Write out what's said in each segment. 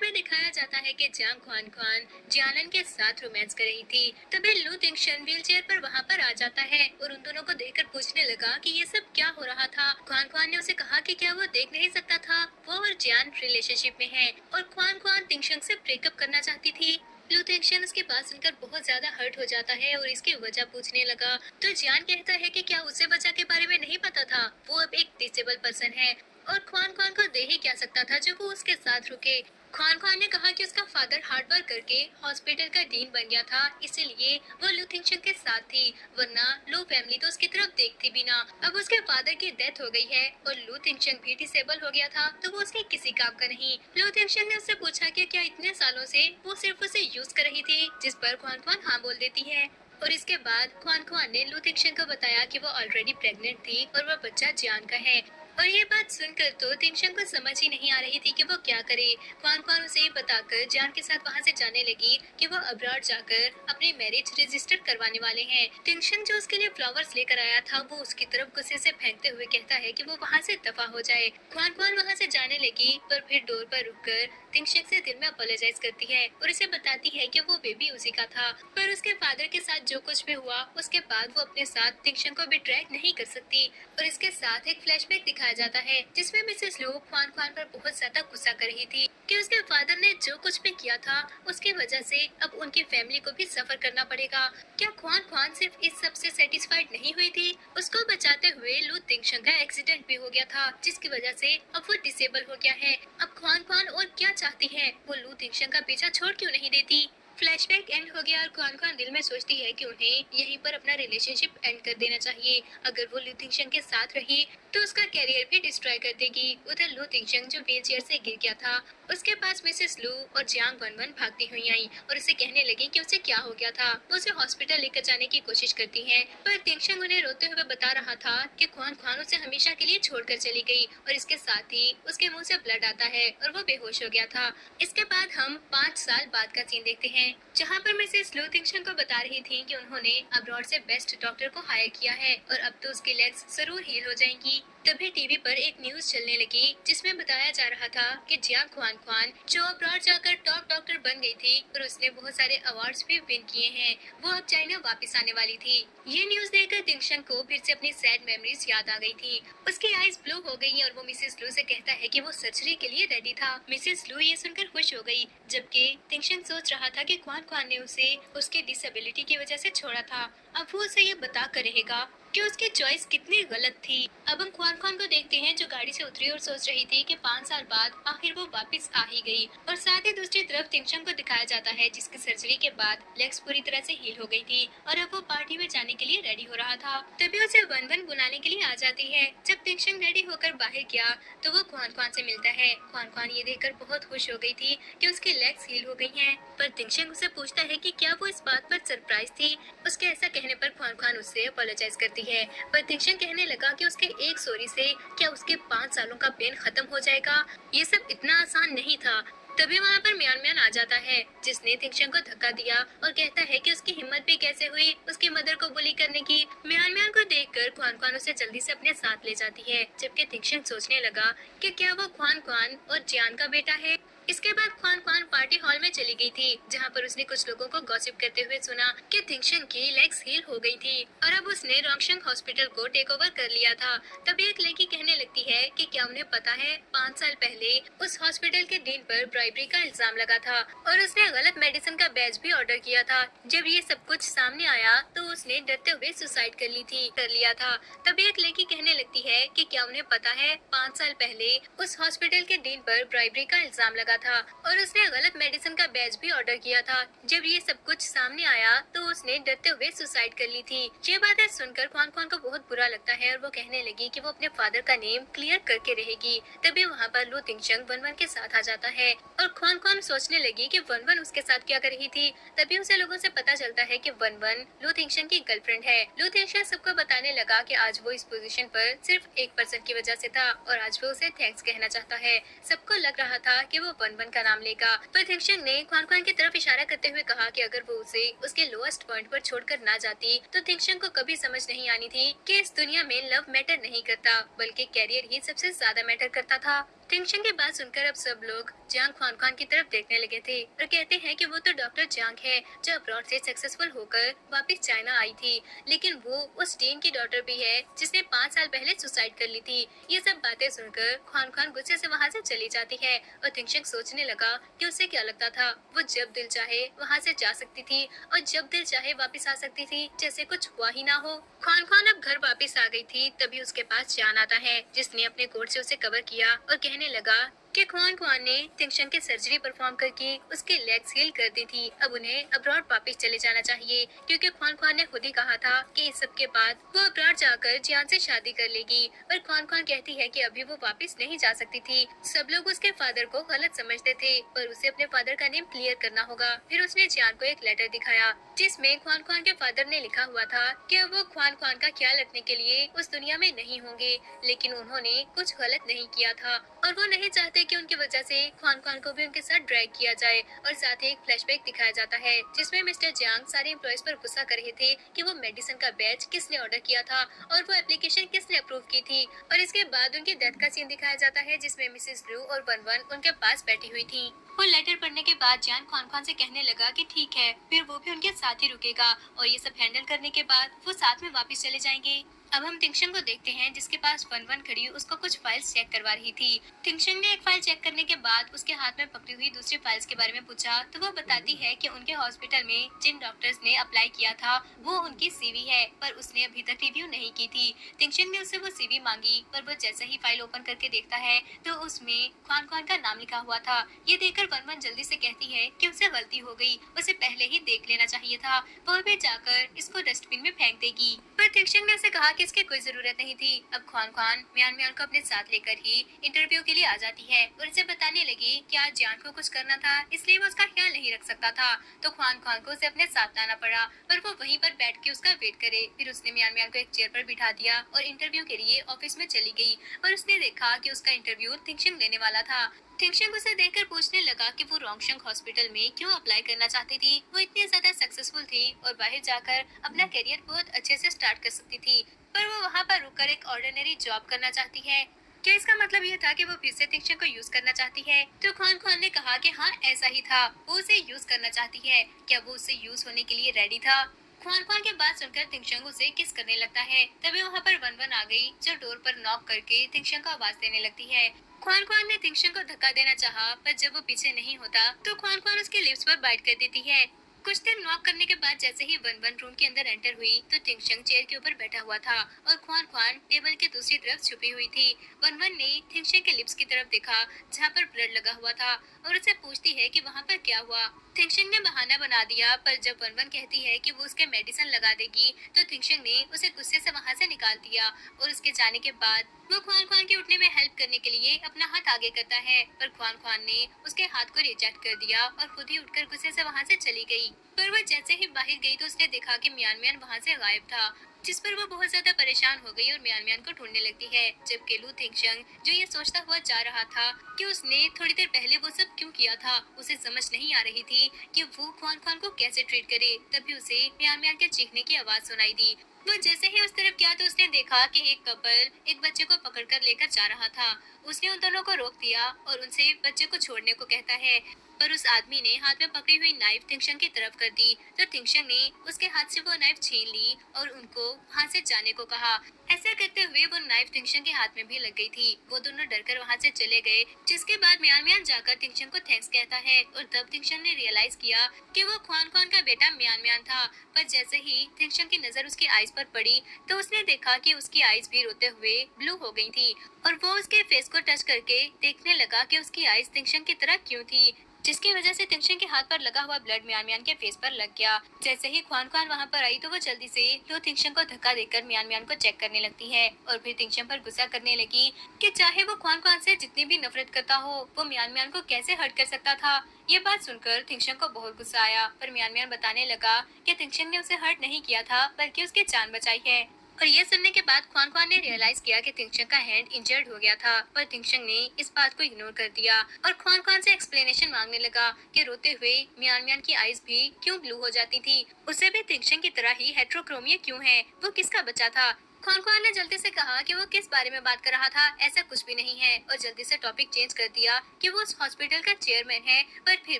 में दिखाया जाता है कि जांग ख्वान ख्वान जियालन के साथ रोमांस कर रही थी। तभी लू तिंगशन व्हील चेयर पर वहाँ पर आ जाता है और उन दोनों को देखकर पूछने लगा कि ये सब क्या हो रहा था। ख्वान ख्वान ने उसे कहा कि क्या वो देख नहीं सकता था, वो और जियान रिलेशनशिप में है और ख्वान ख्वान तिंगशन से ब्रेकअप करना चाहती थी। लू तिंगशन उसकी बात सुनकर बहुत ज्यादा हर्ट हो जाता है और इसकी वजह पूछने लगा तो जियान कहता है कि क्या उसे वजह के बारे में नहीं पता था, वो अब एक डिसेबल पर्सन है और ख्वान ख्वान को दे ही क्या सकता था जो वो उसके साथ रुके। ख्वान ख्वान ने कहा कि उसका फादर हार्ड वर्क करके हॉस्पिटल का डीन बन गया था, इसीलिए वो लू थिंगशन के साथ थी, वरना लू फैमिली तो उसकी तरफ देखती भी ना। अब उसके फादर की डेथ हो गई है और लू थिंगशन भी डिसेबल हो गया था, तो वो उसके किसी काम का नहीं। लू थिंगशन ने उससे पूछा कि क्या इतने सालों से वो सिर्फ उसे यूज कर रही थी, जिस पर ख्वान ख्वान हाँ बोल देती है। और इसके बाद ख्वान ख्वान ने लू थिंगशन को बताया कि वो ऑलरेडी प्रेग्नेंट थी और वो बच्चा जियान का है। और ये बात सुनकर तो तिंगशन को समझ ही नहीं आ रही थी कि वो क्या करे। ख्वान ख्वान उसे ये बताकर जान के साथ वहाँ से जाने लगी कि वो अब्रॉड जाकर अपनी मैरिज रजिस्टर करवाने वाले हैं। तिंगशन जो उसके लिए फ्लावर्स लेकर आया था वो उसकी तरफ गुस्से से फेंकते हुए कहता है कि वो वहाँ से दफा हो जाए। ख्वान ख्वान वहाँ से जाने लगी पर फिर डोर पर रुककर तिंगशन से दिल में अपोलोजाइज करती है और उसे बताती है कि वो बेबी उसी का था, पर उसके फादर के साथ जो कुछ भी हुआ उसके बाद वो अपने साथ तिंगशन को बिट्रे नहीं कर सकती। और इसके साथ एक फ्लैशबैक दिखाया जाता है जिसमें मिसेस लू ख्वान ख्वान पर बहुत ज्यादा गुस्सा कर रही थी कि उसके फादर ने जो कुछ भी किया था उसकी वजह से अब उनकी फैमिली को भी सफर करना पड़ेगा। क्या ख्वान ख्वान सिर्फ इस सब से सेटिस्फाइड नहीं हुई थी, उसको बचाते हुए लू तिंगशन का एक्सीडेंट भी हो गया था जिसकी वजह से अब वो डिसेबल हो गया है। अब ख्वान ख्वान और क्या चाहती है, वो लू तिंगशन का पीछा छोड़ क्यों नहीं देती। फ्लैशबैक एंड हो गया और ख्वान ख्वान दिल में सोचती है कि उन्हें यहीं पर अपना रिलेशनशिप एंड कर देना चाहिए। अगर वो लू तिंगशन के साथ रही तो उसका कैरियर भी डिस्ट्रॉय कर देगी। उधर लू तिंगशन जो व्हीलचेयर से गिर गया था उसके पास मिसेस लू और जियांग वन वन भागती हुई आई और उसे कहने लगी कि उसे क्या हो गया था। वो उसे हॉस्पिटल लेकर जाने की कोशिश करती है पर तिंगशन उन्हें रोते हुए बता रहा था कि ख्वान ख्वान उसे हमेशा के लिए छोड़कर चली गई और इसके साथ ही उसके मुंह से ब्लड आता है और वो बेहोश हो गया था। इसके बाद हम 5 साल बाद का सीन देखते हैं जहाँ पर मिसेस लू तिंगशन को बता रही थी कि उन्होंने अब्रॉड से बेस्ट डॉक्टर को हायर किया है और अब तो उसकी लेग्स जरूर हील हो जाएंगी। तभी टीवी पर एक न्यूज चलने लगी जिसमें बताया जा रहा था कि जिया ख्वान ख्वान जो अब्रॉड जाकर टॉप डॉक्टर बन गई थी और उसने बहुत सारे अवार्ड्स भी विन किए हैं, वो अब चाइना वापस आने वाली थी। ये न्यूज देखकर तिंगशन को फिर से अपनी सैड मेमोरीज याद आ गई थी। उसकी आईज ब्लू हो गई और वो मिसेस लू से कहता है कि वो सर्जरी के लिए रेडी था। मिसेस लू ये सुनकर खुश हो गई, जबकि तिंगशन सोच रहा था कि ख्वान ख्वान ने उसे उसके डिसेबिलिटी की वजह से छोड़ा था। अब वो उसे ये बता कर रहेगा कि उसकी चॉइस कितनी गलत थी। अब हम ख्वान ख्वान को देखते हैं जो गाड़ी से उतरी और सोच रही थी कि 5 साल बाद आखिर वो वापस आ ही गई। और साथ ही दूसरी तरफ तिंगशन को दिखाया जाता है जिसकी सर्जरी के बाद लेग्स पूरी तरह से हील हो गई थी और अब वो पार्टी में जाने के लिए रेडी हो रहा था। तभी उसे वन वन बुलाने के लिए आ जाती है। जब तिंगशन रेडी होकर बाहर गया तो वो ख्वान ख्वान से मिलता है। ख्वान ख्वान ये देखकर बहुत खुश हो गई थी कि उसकी लेग्स हील हो गई हैं। पर तिंगशन उसे पूछता है कि क्या वो इस बात पर सरप्राइज थी। उसके ऐसा कहने पर ख्वान ख्वान उससे अपोलोजाइज करती है, पर तिंगशन कहने लगा कि उसके एक सॉरी से क्या उसके 5 सालों का पेन खत्म हो जाएगा। ये सब इतना आसान नहीं था। तभी वहाँ पर म्यान म्यान आ जाता है जिसने तिंगशन को धक्का दिया और कहता है कि उसकी हिम्मत भी कैसे हुई उसकी मदर को बुली करने की। म्यान म्यान को देखकर ख्वान ख्वान उसे जल्दी से अपने साथ ले जाती है, जबकि तिंगशन सोचने लगा कि क्या वो ख्वान ख्वान और जियान का बेटा है। इसके बाद ख्वान ख्वान पार्टी हॉल में चली गई थी जहाँ पर उसने कुछ लोगों को गॉसिप करते हुए सुना कि तिंगशन की लेग्स हील हो गई थी और अब उसने रोंगशंग हॉस्पिटल को टेक ओवर कर लिया था। तभी एक लड़की कहने लगती है कि क्या उन्हें पता है 5 साल पहले उस हॉस्पिटल के डीन पर ब्राइबरी का इल्जाम लगा था और उसने गलत मेडिसिन का बैच भी ऑर्डर किया था। जब ये सब कुछ सामने आया तो उसने डरते हुए सुसाइड कर लिया था। तभी एक लड़की कहने लगती है कि क्या उन्हें पता है 5 साल पहले उस हॉस्पिटल के डीन पर ब्राइबरी का इल्जाम लगा था और उसने गलत मेडिसिन का बैच भी ऑर्डर किया था। जब ये सब कुछ सामने आया तो उसने डरते हुए सुसाइड कर ली थी। ये बातें सुनकर ख्वान ख्वान को बहुत बुरा लगता है और वो कहने लगी कि वो अपने फादर का नेम क्लियर करके रहेगी। तभी वहाँ पर लू तिंगशन वन वन के साथ आ जाता है और ख्वान ख्वान सोचने लगी कि वन वन उसके साथ क्या कर रही थी। तभी उसे लोगों से पता चलता है कि वन वन लू तिंगशन की गर्लफ्रेंड है। लू तिंगशन सबको बताने लगा कि आज वो इस पोजीशन पर सिर्फ एक पर्सन की वजह से था और आज वो उसे थैंक्स कहना चाहता है। सबको लग रहा था कि वो वन वन का नाम लेगा, पर तिंगशन ने ख्वान ख्वान की तरफ इशारा करते हुए कहा कि अगर वो उसे उसके लोएस्ट पॉइंट पर छोड़कर ना जाती तो तिंगशन को कभी समझ नहीं आनी थी कि इस दुनिया में लव मैटर नहीं करता बल्कि कैरियर ही सबसे ज्यादा मैटर करता था। टेंशन की बात सुनकर अब सब लोग जियांग खान खान की तरफ देखने लगे थे और कहते हैं कि वो तो डॉक्टर जियांग है जो अब्रॉड से सक्सेसफुल होकर वापस चाइना आई थी, लेकिन वो उस डीन की डॉटर भी है जिसने 5 साल पहले सुसाइड कर ली थी। ये सब बातें सुनकर खान खान गुस्से से वहाँ से चली जाती है और टिंगशंग सोचने लगा कि उसे क्या लगता था वो जब दिल चाहे वहाँ से जा सकती थी और जब दिल चाहे वापस आ सकती थी, जैसे कुछ हुआ ही ना हो। खान खान अब घर वापस आ गई थी, तभी उसके पास जान आता है जिसने अपने कोट से उसे कवर किया और कहने लगा कि ख्वान ख्वान ने टिंगशंग की सर्जरी परफॉर्म करके उसके लेग्स हील कर दी थी। अब उन्हें अब्रॉड वापस चले जाना चाहिए क्योंकि ख्वान ख्वान ने खुद ही कहा था कि इस सब के बाद वो अब्रॉड जाकर जियान से शादी कर लेगी। पर ख्वान ख्वान कहती है कि अभी वो वापस नहीं जा सकती थी। सब लोग उसके फादर को गलत समझते थे पर उसे अपने फादर का नेम क्लियर करना होगा। फिर उसने जियान को एक लेटर दिखाया जिसमें ख्वान ख्वान के फादर ने लिखा हुआ था कि अब वो ख्वान ख्वान का ख्याल रखने के लिए उस दुनिया में नहीं होंगे, लेकिन उन्होंने कुछ गलत नहीं किया था और वो नहीं चाहते कि उनकी वजह से ख्वान ख्वान को भी उनके साथ ड्रैग किया जाए। और साथ ही एक फ्लैशबैक दिखाया जाता है जिसमें मिस्टर जियांग सारे एम्प्लॉयज पर गुस्सा कर रहे थे कि वो मेडिसिन का बैच किसने ऑर्डर किया था और वो एप्लीकेशन किसने अप्रूव की थी। और इसके बाद उनकी डेथ का सीन दिखाया जाता है जिसमें मिसेस लू और वन वन उनके पास बैठी हुई थी। वो लेटर पढ़ने के बाद जियान ख्वान ख्वान से कहने लगा कि ठीक है, फिर वो भी उनके साथ ही रुकेगा और ये सब हैंडल करने के बाद वो साथ में वापस चले जाएंगे। अब हम टिंगशंग को देखते हैं जिसके पास वन वन खड़ी उसको कुछ फाइल्स चेक करवा रही थी। टिंगशंग ने एक फाइल चेक करने के बाद उसके हाथ में पकड़ी हुई दूसरी फाइल्स के बारे में पूछा तो वो बताती है कि उनके हॉस्पिटल में जिन डॉक्टर्स ने अप्लाई किया था वो उनकी सीवी है पर उसने अभी तक रिव्यू नहीं की थी। टिंगशंग ने उससे वो सीवी मांगी पर वो जैसे ही फाइल ओपन करके देखता है तो उसमें ख्वान ख्वान का नाम लिखा हुआ था। ये देखकर वन वन जल्दी से कहती है कि उसे गलती हो गई, उसे पहले ही देख लेना चाहिए था, वो भी जाकर इसको डस्टबिन में फेंक देगी। पर टिंगशंग ने उसे कहा कि इसकी कोई जरूरत नहीं थी। अब ख्वान ख्वान म्यान म्यान को अपने साथ लेकर ही इंटरव्यू के लिए आ जाती है और इसे बताने लगी कि आज जियान को कुछ करना था इसलिए वो उसका ख्याल नहीं रख सकता था, तो ख्वान ख्वान को उसे अपने साथ लाना पड़ा पर वो वहीं पर बैठ के उसका वेट करे। फिर उसने म्यान म्यान को एक चेयर पर बिठा दिया और इंटरव्यू के लिए ऑफिस में चली गई। पर उसने देखा कि उसका इंटरव्यू टिंगशंग लेने वाला था। टिंगशंग उसे देखकर पूछने लगा कि वो रोंगशंग हॉस्पिटल में क्यों अप्लाई करना चाहती थी। वो इतनी ज्यादा सक्सेसफुल थी और बाहर जाकर अपना करियर बहुत अच्छे से स्टार्ट कर सकती थी, पर वो वहाँ पर रुककर एक ऑर्डिनरी जॉब करना चाहती है। क्या इसका मतलब ये था कि वो फिर से टिंगशंग को यूज करना चाहती है? तो ख्वान ख्वान ने कहा कि हाँ ऐसा ही था, वो उसे यूज करना चाहती है। क्या वो उससे यूज होने के लिए रेडी था? ख्वान ख्वान की बात सुनकर टिंगशंग उसे किस करने लगता है। तभी वहाँ पर वन वन आ गई जो डोर पर नॉक करके टिंगशंग को आवाज देने लगती है। ख्वान ख्वान ने टिंगशंग को धक्का देना चाहा पर जब वो पीछे नहीं होता तो ख्वान ख्वान उसके लिप्स पर बाइट कर देती है। कुछ देर नॉक करने के बाद जैसे ही वन वन रूम के अंदर एंटर हुई तो टिंगशंग चेयर के ऊपर बैठा हुआ था और ख्वान ख्वान टेबल के दूसरी तरफ छुपी हुई थी। वन वन ने टिंगशंग के लिप्स की तरफ देखा जहाँ पर ब्लड लगा हुआ था और उसे पूछती है कि वहाँ पर क्या हुआ। टिंगशंग ने बहाना बना दिया पर जब वन वन कहती है कि वो उसके मेडिसिन लगा देगी तो टिंगशंग ने उसे गुस्से से वहाँ से निकाल दिया और उसके जाने के बाद वो ख्वान ख्वान के उठने में हेल्प करने के लिए अपना हाथ आगे करता है पर ख्वान ख्वान ने उसके हाथ को रिजेक्ट कर दिया और खुद ही उठकर गुस्से से वहाँ से चली गई। पर वो जैसे ही बाहर गई तो उसने देखा कि म्यान म्यान वहाँ से गायब था, जिस पर वो बहुत ज्यादा परेशान हो गई और म्यान म्यान को ढूंढने लगती है। जबकि लू टिंगशंग जो ये सोचता हुआ जा रहा था कि उसने थोड़ी देर पहले वो सब क्यों किया था, उसे समझ नहीं आ रही थी कि वो ख्वान ख्वान को कैसे ट्रीट करे। तभी उसे म्यान म्यान के चीखने की आवाज सुनाई दी। वो जैसे ही उस तरफ गया तो उसने देखा कि एक कपल एक बच्चे को पकड़कर लेकर जा रहा था। उसने उन दोनों को रोक दिया और उनसे बच्चे को छोड़ने को कहता है पर उस आदमी ने हाथ में पकड़ी हुई नाइफ टिंगशंग की तरफ कर दी तो टिंगशंग ने उसके हाथ से वो नाइफ छीन ली और उनको वहाँ से जाने को कहा। ऐसा करते हुए वो नाइफ टिंगशंग के हाथ में भी लग गई थी। वो दोनों डरकर वहाँ से चले गए जिसके बाद म्यान म्यान जाकर टिंगशंग को थैंक्स कहता है और तब टिंगशंग ने रियलाइज किया कि वो ख्वान ख्वान का बेटा म्यान म्यान था। पर जैसे ही टिंगशंग की नजर उसकी आईज पर पड़ी तो उसने देखा कि उसकी आईज भी रोते हुए ब्लू हो गई थी और वो उसके फेस को टच करके देखने लगा कि उसकी आईज टिंगशंग की तरह क्यों थी, जिसकी वजह से टिंगशंग के हाथ पर लगा हुआ ब्लड म्यान म्यान के फेस पर लग गया। जैसे ही ख्वान ख्वान वहाँ पर आई तो वो जल्दी से लो टिंगशंग को धक्का देकर म्यान म्यान को चेक करने लगती है और फिर टिंगशंग पर गुस्सा करने लगी कि चाहे वो ख्वान ख्वान से जितनी भी नफरत करता हो वो म्यान म्यान को कैसे हर्ट कर सकता था। ये बात सुनकर टिंगशंग को बहुत गुस्सा आया पर म्यान म्यान बताने लगा कि टिंगशंग ने उसे हर्ट नहीं किया था बल्कि उसकी जान बचाई है। और ये सुनने के बाद ख्वान ख्वान ने रियलाइज किया कि टिंगशंग का हैंड इंजर्ड हो गया था पर टिंगशंग ने इस बात को इग्नोर कर दिया और ख्वान ख्वान से एक्सप्लेनेशन मांगने लगा कि रोते हुए म्यान म्यान की आईज भी क्यों ब्लू हो जाती थी, उसे भी टिंगशंग की तरह ही हेट्रोक्रोमिया क्यों है, वो किसका बच्चा था। खुआन खुआन ने जल्दी से कहा कि वो किस बारे में बात कर रहा था, ऐसा कुछ भी नहीं है, और जल्दी से टॉपिक चेंज कर दिया कि वो उस हॉस्पिटल का चेयरमैन है, पर फिर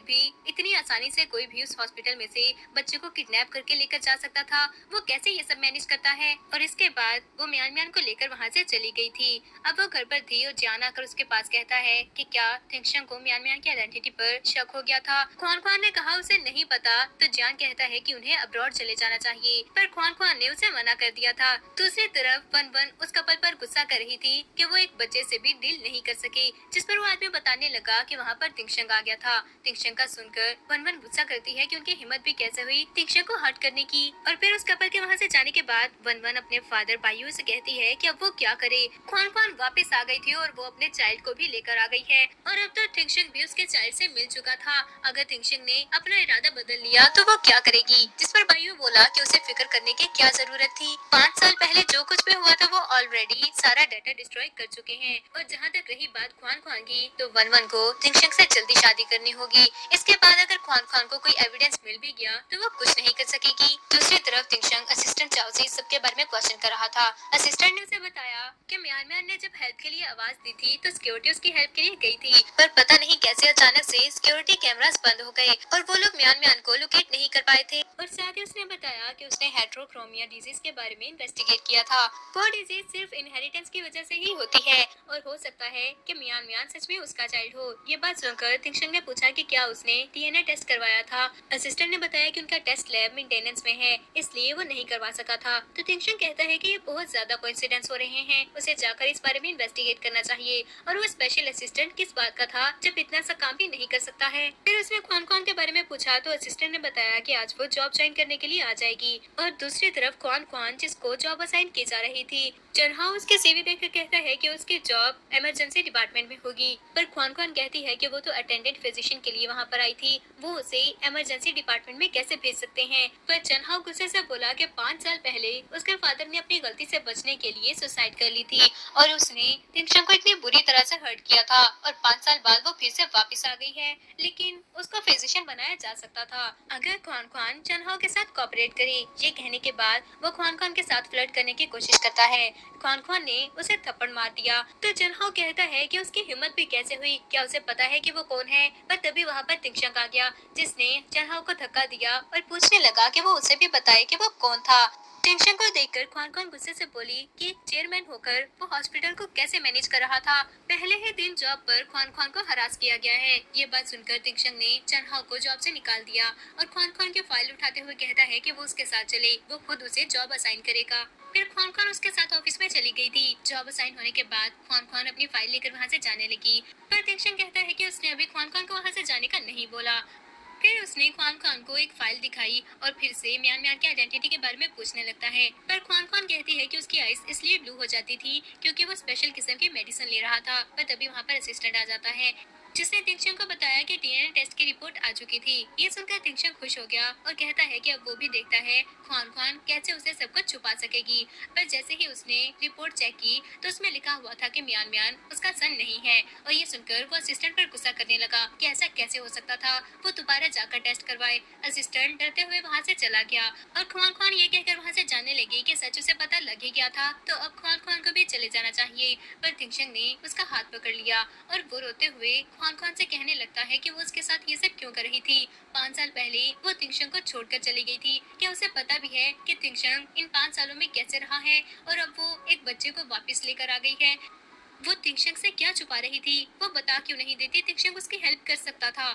भी इतनी आसानी से कोई भी उस हॉस्पिटल में से बच्चे को किडनैप करके लेकर जा सकता था, वो कैसे ये सब मैनेज करता है। और इसके बाद वो म्यान म्यान को लेकर वहाँ से चली गई थी। अब वो घर पर थी और जियान आकर उसके पास कहता है कि क्या थिंगशंग को म्यान म्यान की आइडेंटिटी पर शक हो गया था। खुआन खुआन ने कहा उसे नहीं पता, तो जियान कहता है कि उन्हें अब्रॉड चले जाना चाहिए, पर खुआन खुआन ने उसे मना कर दिया था। दूसरी तरफ वन वन उस कपल पर गुस्सा कर रही थी कि वो एक बच्चे से भी डील नहीं कर सके, जिस पर वो आदमी बताने लगा कि वहाँ पर तिंगशंग आ गया था। तिंगशंग का सुनकर वन वन गुस्सा करती है कि उनकी हिम्मत भी कैसे हुई तिंगशंग को हर्ट करने की। और फिर उस कपल के वहाँ से जाने के बाद वन वन अपने फादर बायू से कहती है कि अब वो क्या करे। खुआन खुआन वापस आ गई थी और वो अपने चाइल्ड को भी लेकर आ गई है, और अब तो तिंगशंग भी उसके चाइल्ड से मिल चुका था। अगर तिंगशंग ने अपना इरादा बदल लिया तो वो क्या करेगी, जिस पर बायू बोला कि उसे फिक्र करने की क्या जरूरत थी। 5 साल पहले जो कुछ भी हुआ था वो ऑलरेडी सारा डाटा डिस्ट्रॉय कर चुके हैं। और जहाँ तक रही बात खुआन खुआन की, तो वन वन को तिंगशंग से जल्दी शादी करनी होगी। इसके बाद अगर खुआन खुआन को कोई एविडेंस मिल भी गया तो वो कुछ नहीं कर सकेगी। दूसरी तरफ तिंगशंग असिस्टेंट चाओ से सबके बारे में क्वेश्चन कर रहा था। असिस्टेंट ने उसे बताया कि म्यान म्यान ने जब हेल्प के लिए आवाज दी थी तो सिक्योरिटी उसकी हेल्प के लिए गई थी, पर पता नहीं कैसे अचानक से सिक्योरिटी कैमरास बंद हो गए और वो लोग म्यान म्यान को लोकेट नहीं कर पाए थे। और साथ ही उसने बताया कि उसने हेट्रोक्रोमिया डिजीज के बारे में इन्वेस्टिगेट किया था। वो डिजीज सिर्फ इनहेरिटेंस की वजह से ही होती है, और हो सकता है कि म्यान म्यान सच में उसका चाइल्ड हो। ये बात सुनकर तिंगशंग ने पूछा कि क्या उसने डीएनए टेस्ट करवाया था। असिस्टेंट ने बताया कि उनका टेस्ट लैब मेंटेनेंस में है, इसलिए वो नहीं करवा सका था। तो तिंगशंग कहता है कि ये बहुत ज्यादा कोइंसिडेंस हो रहे हैं, उसे जाकर इस बारे में इन्वेस्टिगेट करना चाहिए। और वो स्पेशल असिस्टेंट किस बात का था जब इतना सा काम भी नहीं कर सकता है। फिर उसने खुआन खुआन के बारे में पूछा तो असिस्टेंट ने बताया कि आज वो जॉब ज्वाइन करने के लिए आ जाएगी। और दूसरी तरफ खुआन खुआन जिसको जॉब असाइन की जा रही थी, चनहाओ उसके सीवी देखकर कहता है कि उसकी जॉब इमरजेंसी डिपार्टमेंट में होगी, पर खुआन खुआन कहती है कि वो तो अटेंडेंट फिजिशियन के लिए वहाँ पर आई थी, वो उसे इमरजेंसी डिपार्टमेंट में कैसे भेज सकते हैं। पर चनहाओ गुस्से से बोला कि 5 साल पहले उसके फादर ने अपनी गलती से बचने के लिए सुसाइड कर ली थी, और उसने तिंगशंग को इतनी बुरी तरह से हर्ट किया था, और 5 साल बाद वो फिर से वापस आ गई है, लेकिन उसको फिजिशियन बनाया जा सकता था अगर खुआन खुआन चनहाओ के साथ कोऑपरेट करे। ये कहने के बाद वो खुआन खुआन के साथ फ्लर्ट करने की कोशिश करता है। खुआन खुआन ने उसे थप्पड़ मार दिया, तो चनहाओ कहता है कि उसकी हिम्मत भी कैसे हुई, क्या उसे पता है कि वो कौन है। पर तभी वहाँ पर तिंगशंग आ गया, जिसने चनहाओ को धक्का दिया और पूछने लगा कि वो उसे भी बताए कि वो कौन था। तिंगशंग को देखकर खुआन खुआन गुस्से से बोली कि एक चेयरमैन होकर वो हॉस्पिटल को कैसे मैनेज कर रहा था। पहले ही दिन जॉब पर खुआन खुआन को हरास किया गया है। ये बात सुनकर तिंगशंग ने चनहाओ को जॉब से निकाल दिया, और खुआन खुआन की फाइल उठाते हुए कहता है कि वो उसके साथ चले, वो खुद उसे जॉब असाइन करेगा। फिर खुआन खुआन उसके साथ ऑफिस में चली गई थी। जॉब असाइन होने के बाद खुआन खुआन अपनी फाइल लेकर वहाँ से जाने लगी, पर तिंगशंग कहता है कि उसने अभी खुआन खुआन को वहाँ से जाने का नहीं बोला। फिर उसने खुआन खुआन को एक फाइल दिखाई और फिर से म्यान म्यान की आइडेंटिटी के बारे में पूछने लगता है, पर खुआन खुआन कहती है कि उसकी आइस इसलिए ब्लू हो जाती थी क्योंकि वो स्पेशल किस्म की मेडिसिन ले रहा था। पर तभी वहाँ पर असिस्टेंट आ जाता है, जिसने तिंगशंग को बताया कि डीएनए टेस्ट की रिपोर्ट आ चुकी थी। ये सुनकर तिंगशंग खुश हो गया और कहता है कि अब वो भी देखता है खुआन खुआन कैसे उसे सब कुछ छुपा सकेगी। पर जैसे ही उसने रिपोर्ट चेक की तो उसमें लिखा हुआ था कि म्यान म्यान उसका सन नहीं है, और ये सुनकर वो असिस्टेंट पर गुस्सा करने लगा कि ऐसा कैसे हो सकता था, वो दोबारा जाकर टेस्ट करवाए। असिस्टेंट डरते हुए वहाँ से चला गया, और खुआन खुआन ये कहकर वहाँ से जाने लगी कि सच उसे पता लग ही गया था, तो अब खुआन खुआन को भी चले जाना चाहिए। पर तिंगशंग ने उसका हाथ पकड़ लिया और वो रोते हुए खुआन खुआन से कहने लगता है कि वो उसके साथ ये सब क्यों कर रही थी। 5 साल पहले वो तिंगशंग को छोड़कर चली गई थी, क्या उसे पता भी है कि तिंगशंग इन 5 सालों में कैसे रहा है, और अब वो एक बच्चे को वापस लेकर आ गई है। वो तिंगशंग से क्या छुपा रही थी, वो बता क्यों नहीं देती, तिंगशंग उसकी हेल्प कर सकता था।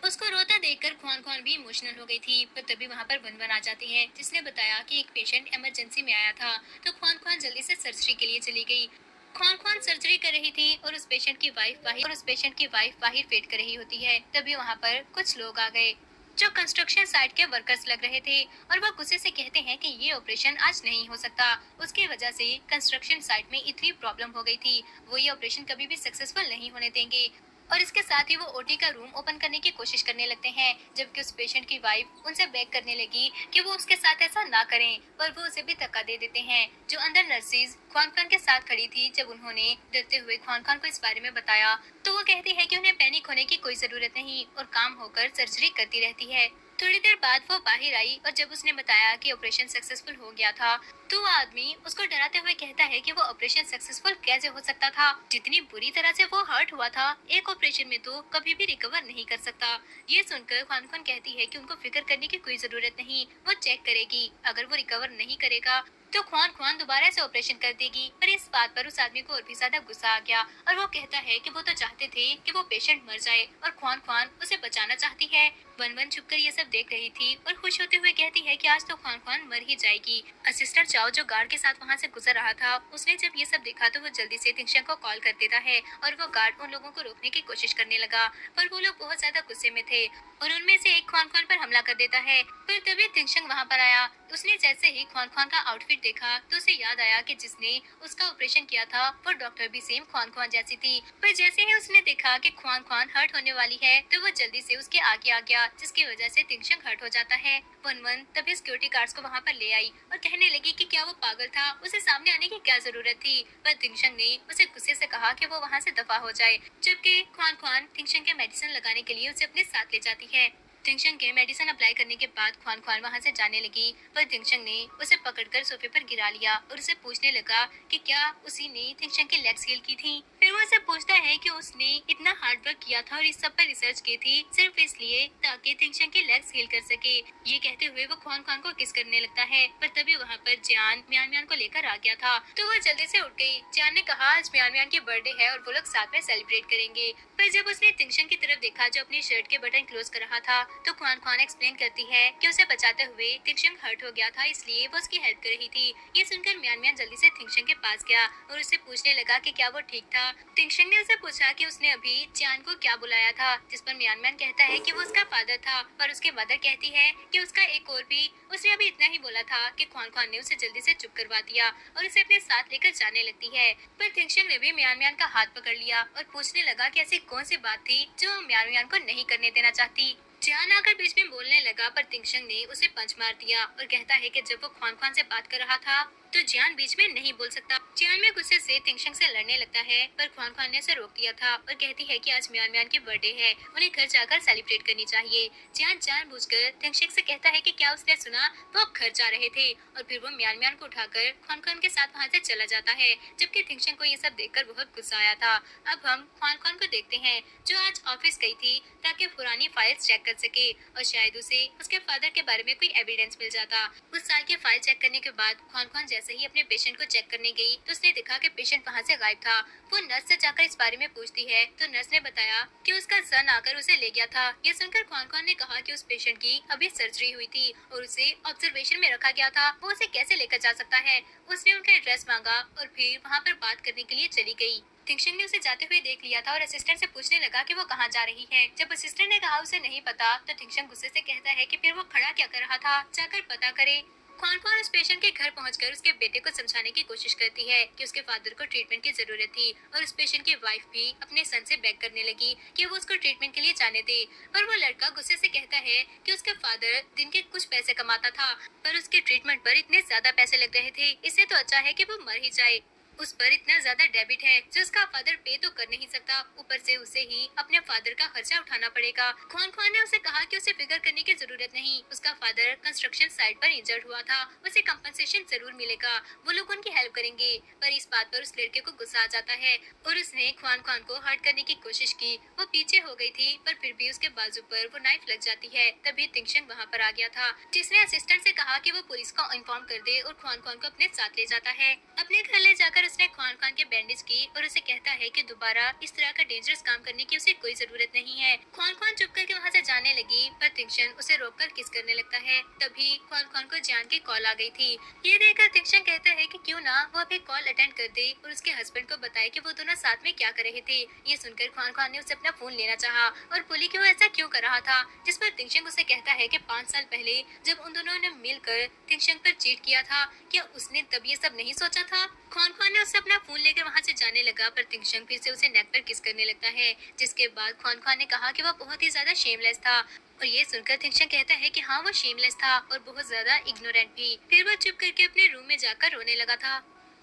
उसको रोता देखकर खुआन खुआन भी इमोशनल हो गई थी, पर तभी वहाँ पर वन वन आ जाती है, जिसने बताया कि एक पेशेंट इमरजेंसी में आया था, तो खुआन खुआन जल्दी से सर्जरी के लिए चली गई। खुआन खुआन सर्जरी कर रही थी और उस पेशेंट की वाइफ बाहर वेट कर रही होती है। तभी वहाँ पर कुछ लोग आ गए जो कंस्ट्रक्शन साइट के वर्कर्स लग रहे थे, और वो गुस्से से कहते हैं कि ये ऑपरेशन आज नहीं हो सकता, उसकी वजह से कंस्ट्रक्शन साइट में इतनी प्रॉब्लम हो गई थी, वो ये ऑपरेशन कभी भी सक्सेसफुल नहीं होने देंगे। और इसके साथ ही वो ओटी का रूम ओपन करने की कोशिश करने लगते हैं, जबकि उस पेशेंट की वाइफ उनसे बेग करने लगी कि वो उसके साथ ऐसा ना करें, पर वो उसे भी धक्का दे देते हैं। जो अंदर नर्सेज खुआन खान के साथ खड़ी थी, जब उन्होंने डरते हुए खुआन खान को इस बारे में बताया, तो वो कहती है कि उन्हें पैनिक होने की कोई जरूरत नहीं और काम होकर सर्जरी करती रहती है। थोड़ी देर बाद वो बाहर आई और जब उसने बताया कि ऑपरेशन सक्सेसफुल हो गया था, तो वो आदमी उसको डराते हुए कहता है कि वो ऑपरेशन सक्सेसफुल कैसे हो सकता था। जितनी बुरी तरह से वो हर्ट हुआ था, एक ऑपरेशन में तो कभी भी रिकवर नहीं कर सकता। ये सुनकर खान खान कहती है कि उनको फिक्र करने की कोई जरूरत नहीं, वो चेक करेगी। अगर वो रिकवर नहीं करेगा तो ख्वान ख्वान दोबारा से ऑपरेशन कर देगी। पर इस बात पर उस आदमी को और भी ज्यादा गुस्सा आ गया और वो कहता है कि वो तो चाहते थे कि वो पेशेंट मर जाए और ख्वान ख्वान उसे बचाना चाहती है। वन वन छुपकर ये सब देख रही थी और खुश होते हुए कहती है कि आज तो ख्वान ख्वान मर ही जाएगी। असिस्टेंट चाओ जो गार्ड के साथ वहाँ से गुजर रहा था, उसने जब ये सब देखा तो वो जल्दी से तिंगशंग को कॉल कर देता है और वो गार्ड उन लोगों को रोकने की कोशिश करने लगा। पर वो लोग बहुत ज्यादा गुस्से में थे और उनमें से एक ख्वान ख्वान पर हमला कर देता है। पर तभी तिंगशंग वहाँ पर आया। उसने जैसे ही ख्वान ख्वान का आउटफिट देखा तो उसे याद आया कि जिसने उसका ऑपरेशन किया था वो डॉक्टर भी सेम ख्वान ख्वान जैसी थी। पर जैसे ही उसने देखा कि ख्वान ख्वान हर्ट होने वाली है तो वो जल्दी से उसके आगे आ गया, जिसकी वजह से तिंगशंग हर्ट हो जाता है। वन वन तभी सिक्योरिटी गार्ड्स को वहाँ पर ले आई और कहने लगी कि क्या वो पागल था, उसे सामने आने की क्या जरूरत थी। पर तिंगशंग ने उसे गुस्से से कहा कि वो वहाँ से दफा हो जाए, जबकि ख्वान ख्वान तिंगशंग के मेडिसिन लगाने के लिए उसे अपने साथ ले जाती है। तिंगशंग के मेडिसिन अप्लाई करने के बाद ख्वान ख्वान वहाँ से जाने लगी, पर तिंगशंग ने उसे पकड़कर सोफे पर गिरा लिया और उसे पूछने लगा कि क्या उसी ने तिंगशंग की लेग्स हील की थी। फिर वो उसे पूछता है कि उसने इतना हार्ड वर्क किया था और इस सब पर रिसर्च की थी सिर्फ इसलिए ताकि तिंगशंग की लेग्स हील कर सके। ये कहते हुए वो ख्वान ख्वान को किस करने लगता है, पर तभी वहाँ पर जियान म्यान म्यान को लेकर आ गया था तो वो जल्दी से उठ गई। जियान ने कहा आज म्यान म्यान की बर्थडे है और वो लोग साथ में सेलिब्रेट करेंगे। पर जब उसने तिंगशंग की तरफ देखा जो अपनी शर्ट के बटन क्लोज कर रहा था, तो ख्वान ख्वान एक्सप्लेन करती है कि उसे बचाते हुए तिंगशंग हर्ट हो गया था, इसलिए वो उसकी हेल्प कर रही थी। ये सुनकर म्यान म्यान जल्दी से तिंगशंग के पास गया और उससे पूछने लगा कि क्या वो ठीक था। तिंगशंग ने उसे पूछा कि उसने अभी जियान को क्या बुलाया था, जिस पर म्यान म्यान कहता है कि वो उसका फादर था और उसकी मदर कहती है कि उसका एक और भी। उसने अभी इतना ही बोला था कि ख्वान ख्वान ने उसे जल्दी से चुप करवा दिया और उसे अपने साथ लेकर जाने लगती है। पर तिंगशंग ने भी म्यान म्यान का हाथ पकड़ लिया और पूछने लगा कि ऐसी कौन सी बात थी जो म्यान म्यान को नहीं करने देना चाहती। जियान आकर बीच में बोलने लगा, पर तिंगशंग ने उसे पंच मार दिया और कहता है कि जब वो ख्वान ख्वान से बात कर रहा था तो जियान बीच में नहीं बोल सकता। जियान में गुस्से से तिंगशंग से लड़ने लगता है, पर ख्वान ख्वान ने उसे रोक दिया था और कहती है कि आज म्यान म्यान की बर्थडे है, उन्हें घर जाकर सेलिब्रेट करनी चाहिए। जियान जानबूझकर तिंगशंग से कहता है कि क्या उसने सुना वो घर जा रहे थे और फिर वो म्यान म्यान को उठाकर ख्वान ख्वान के साथ वहाँ से चला जाता है, जबकि तिंगशंग को ये सब देखकर बहुत गुस्सा आया था। अब हम ख्वान ख्वान को देखते हैं जो आज ऑफिस गई थी ताकि पुरानी फाइल्स चेक कर सके और शायद उसे उसके फादर के बारे में कोई एविडेंस मिल जाता। उस साल की फाइल चेक करने के बाद ख्वान ख्वान जैसे ही अपने पेशेंट को चेक करने गई तो उसने देखा कि पेशेंट वहाँ से गायब था। वो नर्स से जाकर इस बारे में पूछती है तो नर्स ने बताया कि उसका सन आकर उसे ले गया था। ये सुनकर ख्वान ख्वान ने कहा कि उस पेशेंट की अभी सर्जरी हुई थी और उसे ऑब्जर्वेशन में रखा गया था, वो उसे कैसे लेकर जा सकता है। उसने उनका एड्रेस मांगा और फिर वहाँ पर बात करने के लिए चली गई। तिंगशंग ने उसे जाते हुए देख लिया था और असिस्टेंट से पूछने लगा कि वो कहाँ जा रही है। जब असिस्टेंट ने कहा उसे नहीं पता तो तिंगशंग गुस्से से कहता है कि फिर वो खड़ा क्या कर रहा था, जाकर पता करे। ख्वान ख्वान उस पेशेंट के घर पहुंचकर उसके बेटे को समझाने की कोशिश करती है कि उसके फादर को ट्रीटमेंट की जरूरत थी और उस पेशेंट की वाइफ भी अपने सन से बेग करने लगी कि वो उसको ट्रीटमेंट के लिए जाने दे। पर वो लड़का गुस्से से कहता है कि उसका फादर दिन के कुछ पैसे कमाता था पर उसके ट्रीटमेंट पर इतने ज्यादा पैसे लग रहे थे, इससे तो अच्छा है कि वो मर ही जाए। उस पर इतना ज्यादा डेबिट है जो उसका फादर पे तो कर नहीं सकता, ऊपर से उसे ही अपने फादर का खर्चा उठाना पड़ेगा। ख्वान ख्वान ने उसे कहा कि उसे फिक्र करने की जरूरत नहीं, उसका फादर कंस्ट्रक्शन साइट पर इंजर्ड हुआ था, उसे कंपनसेशन जरूर मिलेगा, वो लोग उनकी हेल्प करेंगे। पर इस बात पर उस लड़के को गुस्सा आ जाता है और उसने ख्वान ख्वान को हर्ट करने की कोशिश की। वो पीछे हो गई थी पर फिर भी उसके बाजू पर वो नाइफ लग जाती है। तभी तिंगशंग वहाँ पर आ गया था, जिसने असिस्टेंट से कहा कि वो पुलिस को इन्फॉर्म कर दे और ख्वान ख्वान को अपने साथ ले जाता है। अपने घर ले जाकर उसने ख्वान ख्वान के बैंडेज की और उसे कहता है कि दोबारा इस तरह का डेंजरस काम करने की उसे कोई जरूरत नहीं है। ख्वान ख्वान चुप करके वहाँ से जाने लगी पर तिंगशंग उसे रोककर किस करने लगता है। तभी ख्वान ख्वान को जियान की कॉल आ गई थी। ये देखकर तिंगशंग कहता है कि क्यों ना वो अभी कॉल अटेंड कर दे और उसके हस्बैंड को बताए कि वो दोनों साथ में क्या कर रहे थे। ये सुनकर ख्वान ख्वान ने उसे अपना फोन लेना चाहा और बोली कि वो ऐसा क्यों कर रहा था, जिस पर तिंगशंग उसे कहता है कि 5 साल पहले जब उन दोनों ने मिलकर तिंगशंग पर चीट किया था, क्या उसने तब ये सब नहीं सोचा था। ख्वान ख्वान ने उससे अपना फोन लेकर वहाँ से जाने लगा पर तिंगशंग फिर से उसे नेक पर किस करने लगता है, जिसके बाद ख्वान ख्वान ने कहा कि वो बहुत ही ज्यादा शेमलेस था। और ये सुनकर तिंगशंग कहता है कि हाँ वो शेमलेस था और बहुत ज्यादा इग्नोरेंट भी। फिर वो चुप करके अपने रूम में जाकर रोने लगा था।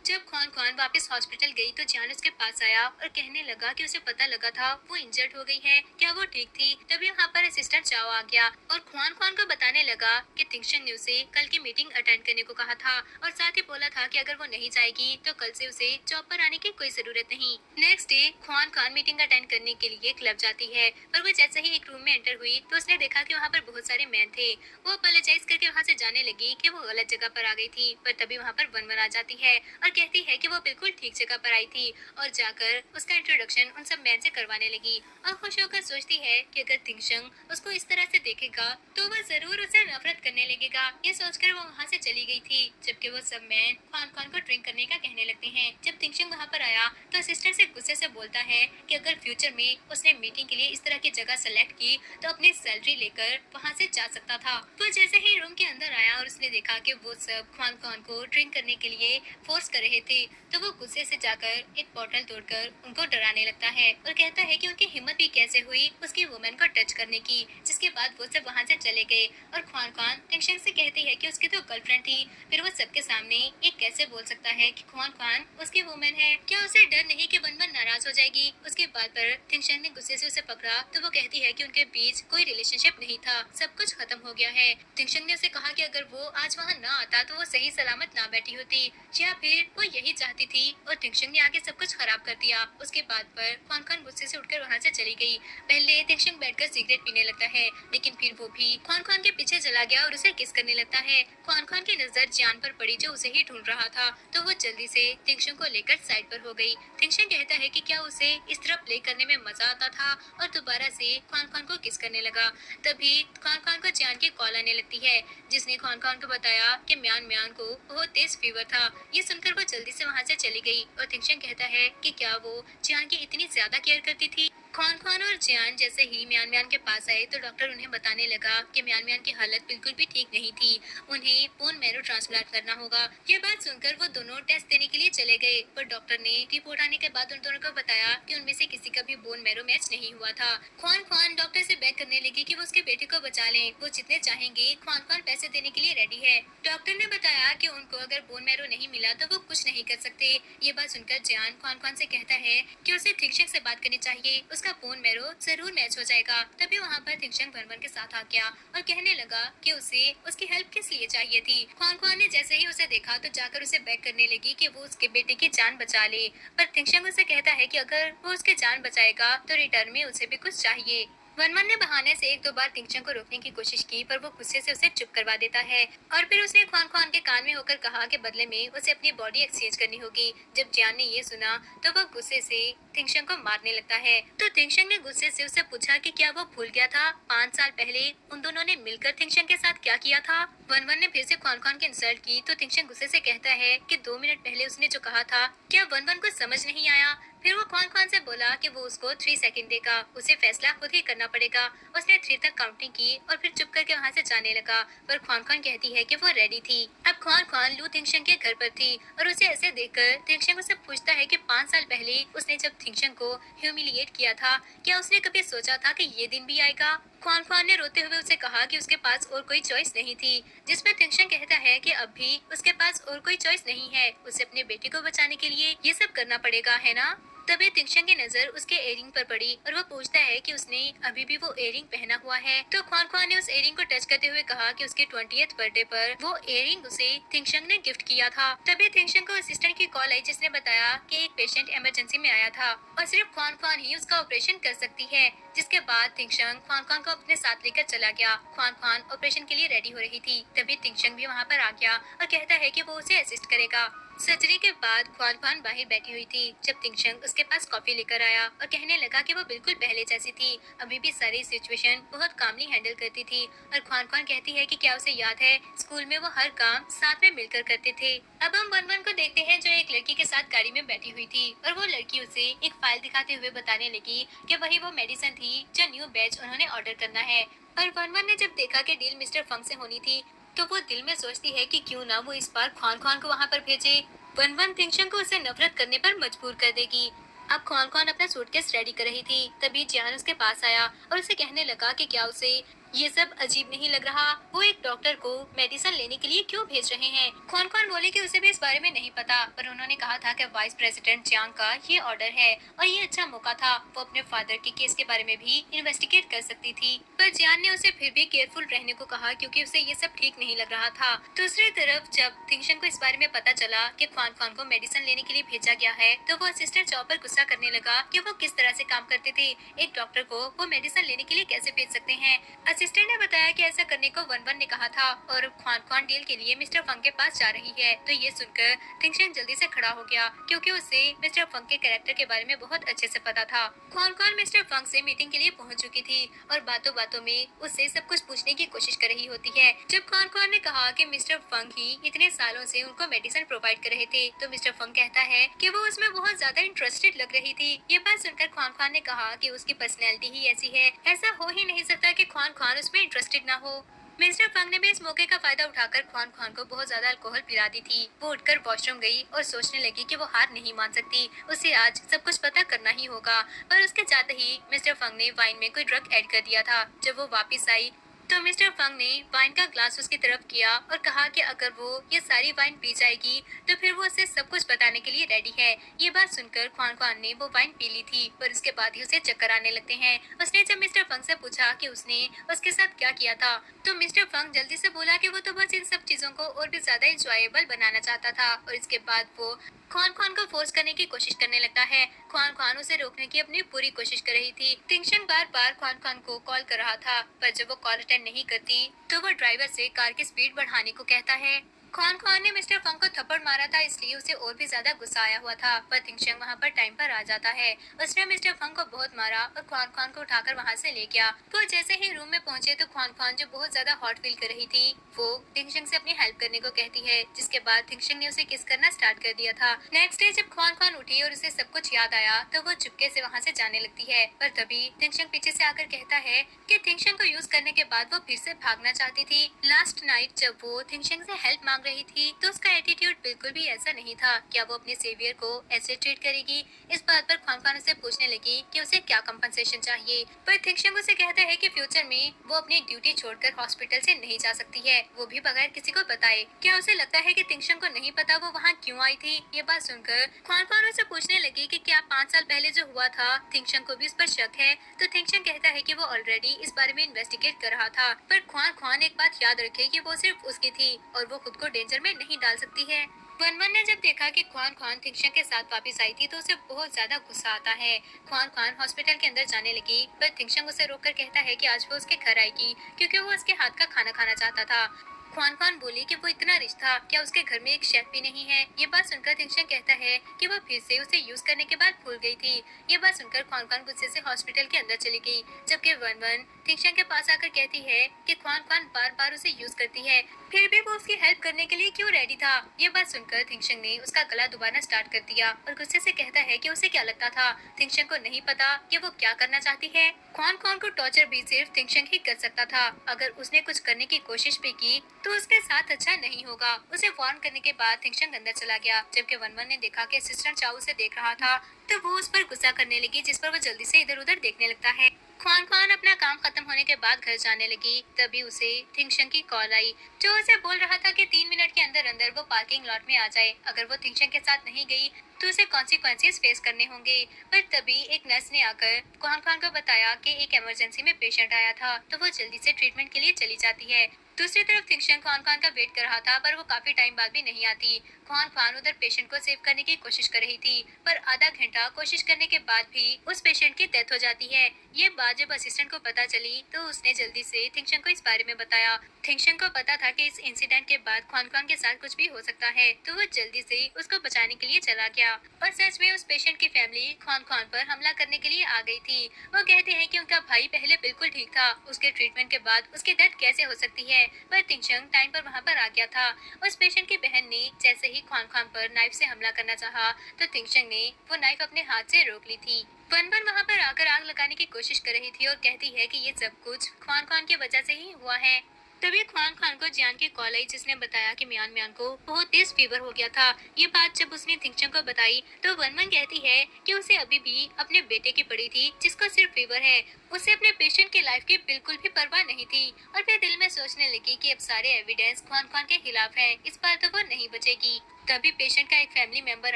जब ख्वान ख्वान वापस हॉस्पिटल गई तो जियान उसके पास आया और कहने लगा कि उसे पता लगा था वो इंजर्ड हो गई है, क्या वो ठीक थी? तभी वहाँ पर असिस्टेंट चाओ आ गया और ख्वान ख्वान को बताने लगा कि तिंगशंग ने उसे कल की मीटिंग अटेंड करने को कहा था और साथ ही बोला था कि अगर वो नहीं जाएगी तो कल से उसे जॉब पर आने की कोई जरूरत नहीं। नेक्स्ट डे ख्वान ख्वान मीटिंग अटेंड करने के लिए क्लब जाती है, पर वो जैसे ही एक रूम में एंटर हुई तो उसने देखा कि वहाँ पर बहुत सारे मैन थे। वो अपोलोजाइज करके वहाँ से जाने लगी कि वो गलत जगह पर आ गई थी, पर तभी वहाँ पर वन वन आ जाती है और कहती है कि वो बिल्कुल ठीक जगह पर आई थी और जाकर उसका इंट्रोडक्शन उन सब मैन से करवाने लगी और खुश होकर सोचती है कि अगर तिंगशंग उसको इस तरह से देखेगा तो वह जरूर उसे नफरत करने लगेगा। ये सोचकर वो वहाँ से चली गई थी, जबकि वो सब मैन ख्वान ख्वान को ड्रिंक करने का कहने लगते हैं। जब तिंगशंग वहाँ पर आया तो असिस्टेंट से गुस्से से बोलता है कि अगर फ्यूचर में उसने मीटिंग के लिए इस तरह की जगह सेलेक्ट की तो अपनी सैलरी लेकर वहाँ से जा सकता था। वो जैसे ही रूम के अंदर आया और उसने देखा कि वो सब ख्वान ख्वान को ड्रिंक करने के लिए फोर्स कर रहे थे, तो वो गुस्से से जाकर एक बोतल तोड़कर उनको डराने लगता है और कहता है कि उनकी हिम्मत भी कैसे हुई उसकी वुमेन को टच करने की। जिसके बाद वो सब वहाँ से चले गए और ख्वान ख्वान तिंगशंग से कहती है कि उसकी तो गर्लफ्रेंड थी, फिर वो सबके सामने ये कैसे बोल सकता है कि ख्वान ख्वान उसकी वुमेन है? क्या उसे डर नहीं कि वन वन नाराज हो जाएगी? उसके बाद पर तिंगशंग ने गुस्से से उसे पकड़ा तो वो कहती है कि उनके बीच कोई रिलेशनशिप नहीं था, सब कुछ खत्म हो गया है। तिंगशंग ने उसे कहा कि अगर वो आज वहाँ ना आता तो वो सही सलामत ना बैठी होती, या फिर वो यही चाहती थी और तिंगशंग ने आगे सब कुछ खराब कर दिया। उसके बाद पर ख्वान ख्वान गुस्से से उठकर वहाँ से चली गई। पहले तिंगशंग बैठकर सिगरेट पीने लगता है, लेकिन फिर वो भी ख्वान ख्वान के पीछे चला गया और उसे किस करने लगता है। ख्वान ख्वान की नजर जियान पर पड़ी जो उसे ही ढूंढ रहा था, तो वो जल्दी से तिंगशंग को लेकर साइड पर हो गई। तिंगशंग कहता है कि क्या उसे इस तरह प्ले करने में मजा आता था और दोबारा से ख्वान ख्वान को किस करने लगा। तभी ख्वान ख्वान को जियान की कॉल आने लगती है, जिसने ख्वान ख्वान को बताया कि म्यान म्यान को बहुत तेज फीवर था। ये सुनकर वो जल्दी से वहाँ से चली गई और तिंगशंग कहता है कि क्या वो जियान की इतनी ज्यादा केयर करती थी। ख्वान ख्वान और जियान जैसे ही म्यान म्यान के पास आए तो डॉक्टर उन्हें बताने लगा कि म्यान म्यान की हालत बिल्कुल भी ठीक नहीं थी, उन्हें बोन मैरो ट्रांसप्लांट करना होगा। ये बात सुनकर वो दोनों टेस्ट देने के लिए चले गए, पर डॉक्टर ने रिपोर्ट आने के बाद उन दोनों को बताया कि उनमें से किसी का भी बोन मैरो मैच नहीं हुआ था। ख्वान ख्वान डॉक्टर से बेग करने लगी कि वो उसके बेटे को बचा लें, वो जितने चाहेंगे ख्वान ख्वान पैसे देने के लिए रेडी है। डॉक्टर ने बताया कि उनको अगर बोन मैरो नहीं मिला तो वो कुछ नहीं कर सकते। ये बात सुनकर जियान ख्वान ख्वान से कहता है कि उसे तिंगशंग से बात करनी चाहिए, उसका बोन मैरो जरूर मैच हो जाएगा। तभी वहाँ पर तिंगशंग वन वन के साथ आ गया और कहने लगा कि उसे उसकी हेल्प किस लिए चाहिए थी। ख्वान ख्वान ने जैसे ही उसे देखा तो जाकर उसे बेग करने लगी कि वो उसके बेटे की जान बचा ले, पर तिंगशंग उसे कहता है कि अगर वो उसकी जान बचाएगा तो रिटर्न में उसे भी कुछ चाहिए। वन वन ने बहाने से एक दो बार तिंगशंग को रोकने की कोशिश की, पर वो गुस्से से उसे चुप करवा देता है और फिर उसने ख्वान ख्वान के कान में होकर कहा कि बदले में उसे अपनी बॉडी एक्सचेंज करनी होगी। जब जियान ने ये सुना तो वो गुस्से से तिंगशंग को मारने लगता है, तो तिंगशंग ने गुस्से से उसे पूछा कि क्या वो भूल गया था 5 साल पहले उन दोनों ने मिलकर तिंगशंग के साथ क्या किया था। वन वन ने फिर से ख्वान ख्वान की इंसल्ट की तो तिंगशंग गुस्से से कहता है कि 2 मिनट पहले उसने जो कहा था क्या वन वन को समझ नहीं आया। फिर वो ख्वान ख्वान से बोला कि वो उसको 3 सेकंड देगा, उसे फैसला खुद ही करना पड़ेगा। उसने 3 तक काउंटिंग की और फिर चुप करके वहाँ से जाने लगा, पर ख्वान ख्वान कहती है कि वो रेडी थी। अब ख्वान ख्वान लू तिंगशंग के घर पर थी और उसे ऐसे देखकर तिंगशंग उसे पूछता है कि 5 साल पहले उसने जब तिंगशंग को ह्यूमिलिएट किया था क्या उसने कभी सोचा था कि ये दिन भी आएगा। ख्वान ख्वान ने रोते हुए उसे कहा कि उसके पास और कोई चॉइस नहीं थी, जिसमें तिंगशंग कहता है कि अब भी उसके पास और कोई चॉइस नहीं है, उसे अपने बेटे को बचाने के लिए ये सब करना पड़ेगा, है ना। तभी तिंगशंग की नजर उसके इयरिंग पर पड़ी और वो पूछता है कि उसने अभी भी वो इयरिंग पहना हुआ है, तो ख्वान ख्वान ने उस इयरिंग को टच करते हुए कहा कि उसके 20th बर्थडे पर वो इयरिंग उसे तिंगशंग ने गिफ्ट किया था। तभी तिंगशंग को असिस्टेंट की कॉल आई जिसने बताया कि एक पेशेंट इमरजेंसी में आया था और सिर्फ ख्वान ख्वान ही उसका ऑपरेशन कर सकती है। जिसके बाद तिंगशंग ख्वान ख्वान को अपने साथ लेकर चला गया। ख्वान ख्वान ऑपरेशन के लिए रेडी हो रही थी, तभी तिंगशंग भी वहाँ पर आ गया और कहता है कि वो उसे असिस्ट करेगा। सर्जरी के बाद ख्वान ख्वान बाहर बैठी हुई थी जब तिंगशंग उसके पास कॉफी लेकर आया और कहने लगा कि वो बिल्कुल पहले जैसी थी, अभी भी सारी सिचुएशन बहुत कामली हैंडल करती थी। और ख्वान ख्वान कहती है कि क्या उसे याद है स्कूल में वो हर काम साथ में मिलकर करते थे। अब हम वन वन को देखते हैं जो एक लड़की के साथ गाड़ी में बैठी हुई थी और वो लड़की उसे एक फाइल दिखाते हुए बताने लगी कि वही वो मेडिसिन थी जो न्यू बैच उन्होंने ऑर्डर करना है। और वन वन ने जब देखा कि डील मिस्टर फंग से होनी थी तो वो दिल में सोचती है कि क्यों ना वो इस बार ख्वान ख्वान को वहाँ पर भेजे। वन वन तिंगशंग को उसे नफरत करने पर मजबूर कर देगी। अब ख्वान ख्वान अपना सूटकेस रेडी कर रही थी, तभी जियान उसके पास आया और उसे कहने लगा कि क्या उसे ये सब अजीब नहीं लग रहा? वो एक डॉक्टर को मेडिसिन लेने के लिए क्यों भेज रहे हैं? कौन कौन बोले कि उसे भी इस बारे में नहीं पता, पर उन्होंने कहा था कि वाइस प्रेसिडेंट जियांग का ये ऑर्डर है और ये अच्छा मौका था। वो अपने फादर के केस के बारे में भी इन्वेस्टिगेट कर सकती थी, पर जियान ने उसे फिर भी केयरफुल रहने को कहा क्योंकि उसे ये सब ठीक नहीं लग रहा था। दूसरी तरफ जब थिंगशन को इस बारे में पता चला कि ख्वान खान को मेडिसिन लेने के लिए भेजा गया है, तो वो असिस्टेंट चौ पर गुस्सा करने लगा कि वो किस तरह से काम करते थे। एक डॉक्टर को वो मेडिसिन लेने के लिए कैसे भेज सकते हैं? असिस्टेंट ने बताया कि ऐसा करने को वन वन ने कहा था और ख्वान खान डील के लिए मिस्टर फंग के पास जा रही है। तो ये सुनकर थिंगशन जल्दी से खड़ा हो गया क्योंकि उसे मिस्टर फंग के कैरेक्टर के बारे में बहुत अच्छे से पता था। ख्वान खान मिस्टर फंग से मीटिंग के लिए पहुंच चुकी थी और बातों बातों में उससे सब कुछ पूछने की कोशिश कर रही होती है। जब ख्वान खान ने कहा कि मिस्टर फंग ही इतने सालों से उनको मेडिसिन प्रोवाइड कर रहे थे, तो मिस्टर फंग कहता है कि वो उसमें बहुत ज्यादा इंटरेस्टेड लग रही थी। ये बात सुनकर ख्वान खान ने कहा कि उसकी पर्सनैलिटी ही ऐसी है, ऐसा हो ही नहीं सकता कि ख्वान खान उसमें इंटरेस्टेड ना हो। मिस्टर फंग ने भी इस मौके का फायदा उठाकर ख्वान खान को बहुत ज्यादा अल्कोहल पिला दी थी। वो उठकर वॉशरूम गई और सोचने लगी कि वो हार नहीं मान सकती, उसे आज सब कुछ पता करना ही होगा। पर उसके जाते ही मिस्टर फंग ने वाइन में कोई ड्रग ऐड कर दिया था। जब वो वापस आई तो मिस्टर फंग ने वाइन का ग्लास उसकी तरफ किया और कहा कि अगर वो ये सारी वाइन पी जाएगी तो फिर वो उसे सब कुछ बताने के लिए रेडी है। ये बात सुनकर ख्वान खान ने वो वाइन पी ली थी, पर उसके बाद ही उसे चक्कर आने लगते हैं। उसने जब मिस्टर फंग से पूछा कि उसने उसके साथ क्या किया था, तो मिस्टर फंग जल्दी से बोला कि वो तो बस इन सब चीजों को और भी ज्यादा इंजॉयबल बनाना चाहता था। और इसके बाद वो ख्वान खान को फोर्स करने की कोशिश करने लगता है। ख्वान खान उसे रोकने की अपनी पूरी कोशिश कर रही थी। तिंगशन बार बार ख्वान खान को कॉल कर रहा था, पर जब वो कॉल अटेंड नहीं करती तो वो ड्राइवर से कार की स्पीड बढ़ाने को कहता है। ख्वान खान ने मिस्टर फंग को थप्पड़ मारा था, इसलिए उसे और भी ज्यादा गुस्सा आया हुआ था, पर तिंगशन वहाँ पर टाइम पर आ जाता है। उसने मिस्टर फंग को बहुत मारा और ख्वान खान को उठाकर वहाँ से ले गया। वो जैसे ही रूम में पहुंचे तो ख्वान खान जो बहुत ज्यादा हॉट फील कर रही थी, वो तिंगशन से अपनी हेल्प करने को कहती है, जिसके बाद तिंगशन ने उसे किस करना स्टार्ट कर दिया था। नेक्स्ट डे जब ख्वान खान उठी और उसे सब कुछ याद आया तो वो चुपके से वहाँ से जाने लगती है, पर तभी तिंगशन पीछे से आकर कहता है कि तिंगशन को यूज करने के बाद वो फिर से भागना चाहती थी। लास्ट नाइट जब वो तिंगशन से हेल्प मांग रही थी तो उसका एटीट्यूड बिल्कुल भी ऐसा नहीं था। क्या वो अपने सेवियर को ऐसे ट्रीट करेगी? इस बात पर ख्वान खान उसे पूछने लगी कि उसे क्या कंपनसेशन चाहिए, पर थिंगशन उसे कहता है कि फ्यूचर में वो अपनी ड्यूटी छोड़कर हॉस्पिटल से नहीं जा सकती है, वो भी बगैर किसी को बताए। क्या उसे लगता है कि थिंगशन को नहीं पता वो वहाँ क्यों आई थी? ये बात सुनकर ख्वान खान उसे पूछने लगी कि क्या 5 साल पहले जो हुआ था थिंगशन को भी उस पर शक है, तो थिंगशन कहता है कि वो ऑलरेडी इस बारे में इन्वेस्टिगेट कर रहा था, पर ख्वान खान एक बात याद रखे कि वो सिर्फ उसकी थी और वो खुद को डेंजर में नहीं डाल सकती है। वन वन ने जब देखा कि ख्वान खान थिंगशन के साथ वापस आई थी तो उसे बहुत ज्यादा गुस्सा आता है। ख्वान खान हॉस्पिटल के अंदर जाने लगी, पर थिंगशन उसे रोककर कहता है कि आज वो उसके घर आएगी क्योंकि वो उसके हाथ का खाना खाना चाहता था। ख्वान खान बोली कि वो इतना रिच था, क्या उसके घर में एक शेफ भी नहीं है? ये बात सुनकर थिंगशन कहता है कि वो फिर से उसे यूज करने के बाद भूल गई थी। ये बात सुनकर ख्वान खान गुस्से से हॉस्पिटल के अंदर चली गई, जबकि वन वन थिंगशन के पास आकर कहती है कि ख्वान खान बार बार उसे यूज करती है, फिर भी वो उसकी हेल्प करने के लिए क्यों रेडी था? ये बात सुनकर थिंगशन ने उसका गला दबाना स्टार्ट कर दिया और गुस्से से कहता है कि उसे क्या लगता था थिंगशन को नहीं पता कि वो क्या करना चाहती है। ख्वान खान को टॉर्चर भी सिर्फ थिंगशन ही कर सकता था, अगर उसने कुछ करने की कोशिश भी की तो उसके साथ अच्छा नहीं होगा। उसे वार्न करने के बाद थिंगशन अंदर चला गया, जबकि वन वन ने देखा कि असिस्टेंट चाऊ उसे देख रहा था तो वो उस पर गुस्सा करने लगी, जिस पर वो जल्दी से इधर उधर देखने लगता है। ख्वान खान अपना काम खत्म होने के बाद घर जाने लगी, तभी उसे थिंगशन की कॉल आई जो उसे बोल रहा था कि 3 मिनट के अंदर अंदर वो पार्किंग लॉट में आ जाए। अगर वो थिंगशन के साथ नहीं गई तो उसे कॉन्सिक्वेंसेस फेस करने होंगे। पर तभी एक नर्स ने आकर ख्वान खान को बताया कि एक इमरजेंसी में पेशेंट आया था, तो वो जल्दी से ट्रीटमेंट के लिए चली जाती है। दूसरी तरफ थिंगशन ख्वान खान का वेट कर रहा था, पर वो काफी टाइम बाद भी नहीं आती। ख्वान खान उधर पेशेंट को सेव करने की कोशिश कर रही थी, पर आधा घंटा कोशिश करने के बाद भी उस पेशेंट की डेथ हो जाती है। ये बात जब असिस्टेंट को पता चली तो उसने जल्दी से थिंगशन को इस बारे में बताया। थिंगशन को पता था कि इस इंसिडेंट के बाद ख्वान खान के साथ कुछ भी हो सकता है, तो वो जल्दी से उसको बचाने के लिए चला गया। और सच में उस पेशेंट की फैमिली ख्वान खान पर हमला करने के लिए आ गई थी। वो कहते हैं कि उनका भाई पहले बिल्कुल ठीक था, उसके ट्रीटमेंट के बाद उसकी डेथ कैसे हो सकती है? पर थिंगशन टाइम पर वहाँ पर आ गया था। उस पेशेंट की बहन ने जैसे ही ख्वान खान पर नाइफ से हमला करना चाहा तो थिंगशन ने वो नाइफ अपने हाथ से रोक ली थी। वन वन वहाँ पर आकर आग लगाने की कोशिश कर रही थी और कहती है कि ये सब कुछ ख्वान खान की वजह से ही हुआ है। तभी ख्वान खान को जियान की कॉल आई, जिसने बताया कि मियान मियान को बहुत तेज फीवर हो गया था। ये बात जब उसने थिंगचंग को बताई तो वनवन कहती है कि उसे अभी भी अपने बेटे की पड़ी थी जिसको सिर्फ फीवर है। उसे अपने पेशेंट की लाइफ की बिल्कुल भी परवाह नहीं थी और फिर दिल में सोचने लगी कि अब सारे एविडेंस ख्वान खान के खिलाफ है, इस बार तो वो नहीं बचेगी। तभी पेशेंट का एक फैमिली मेंबर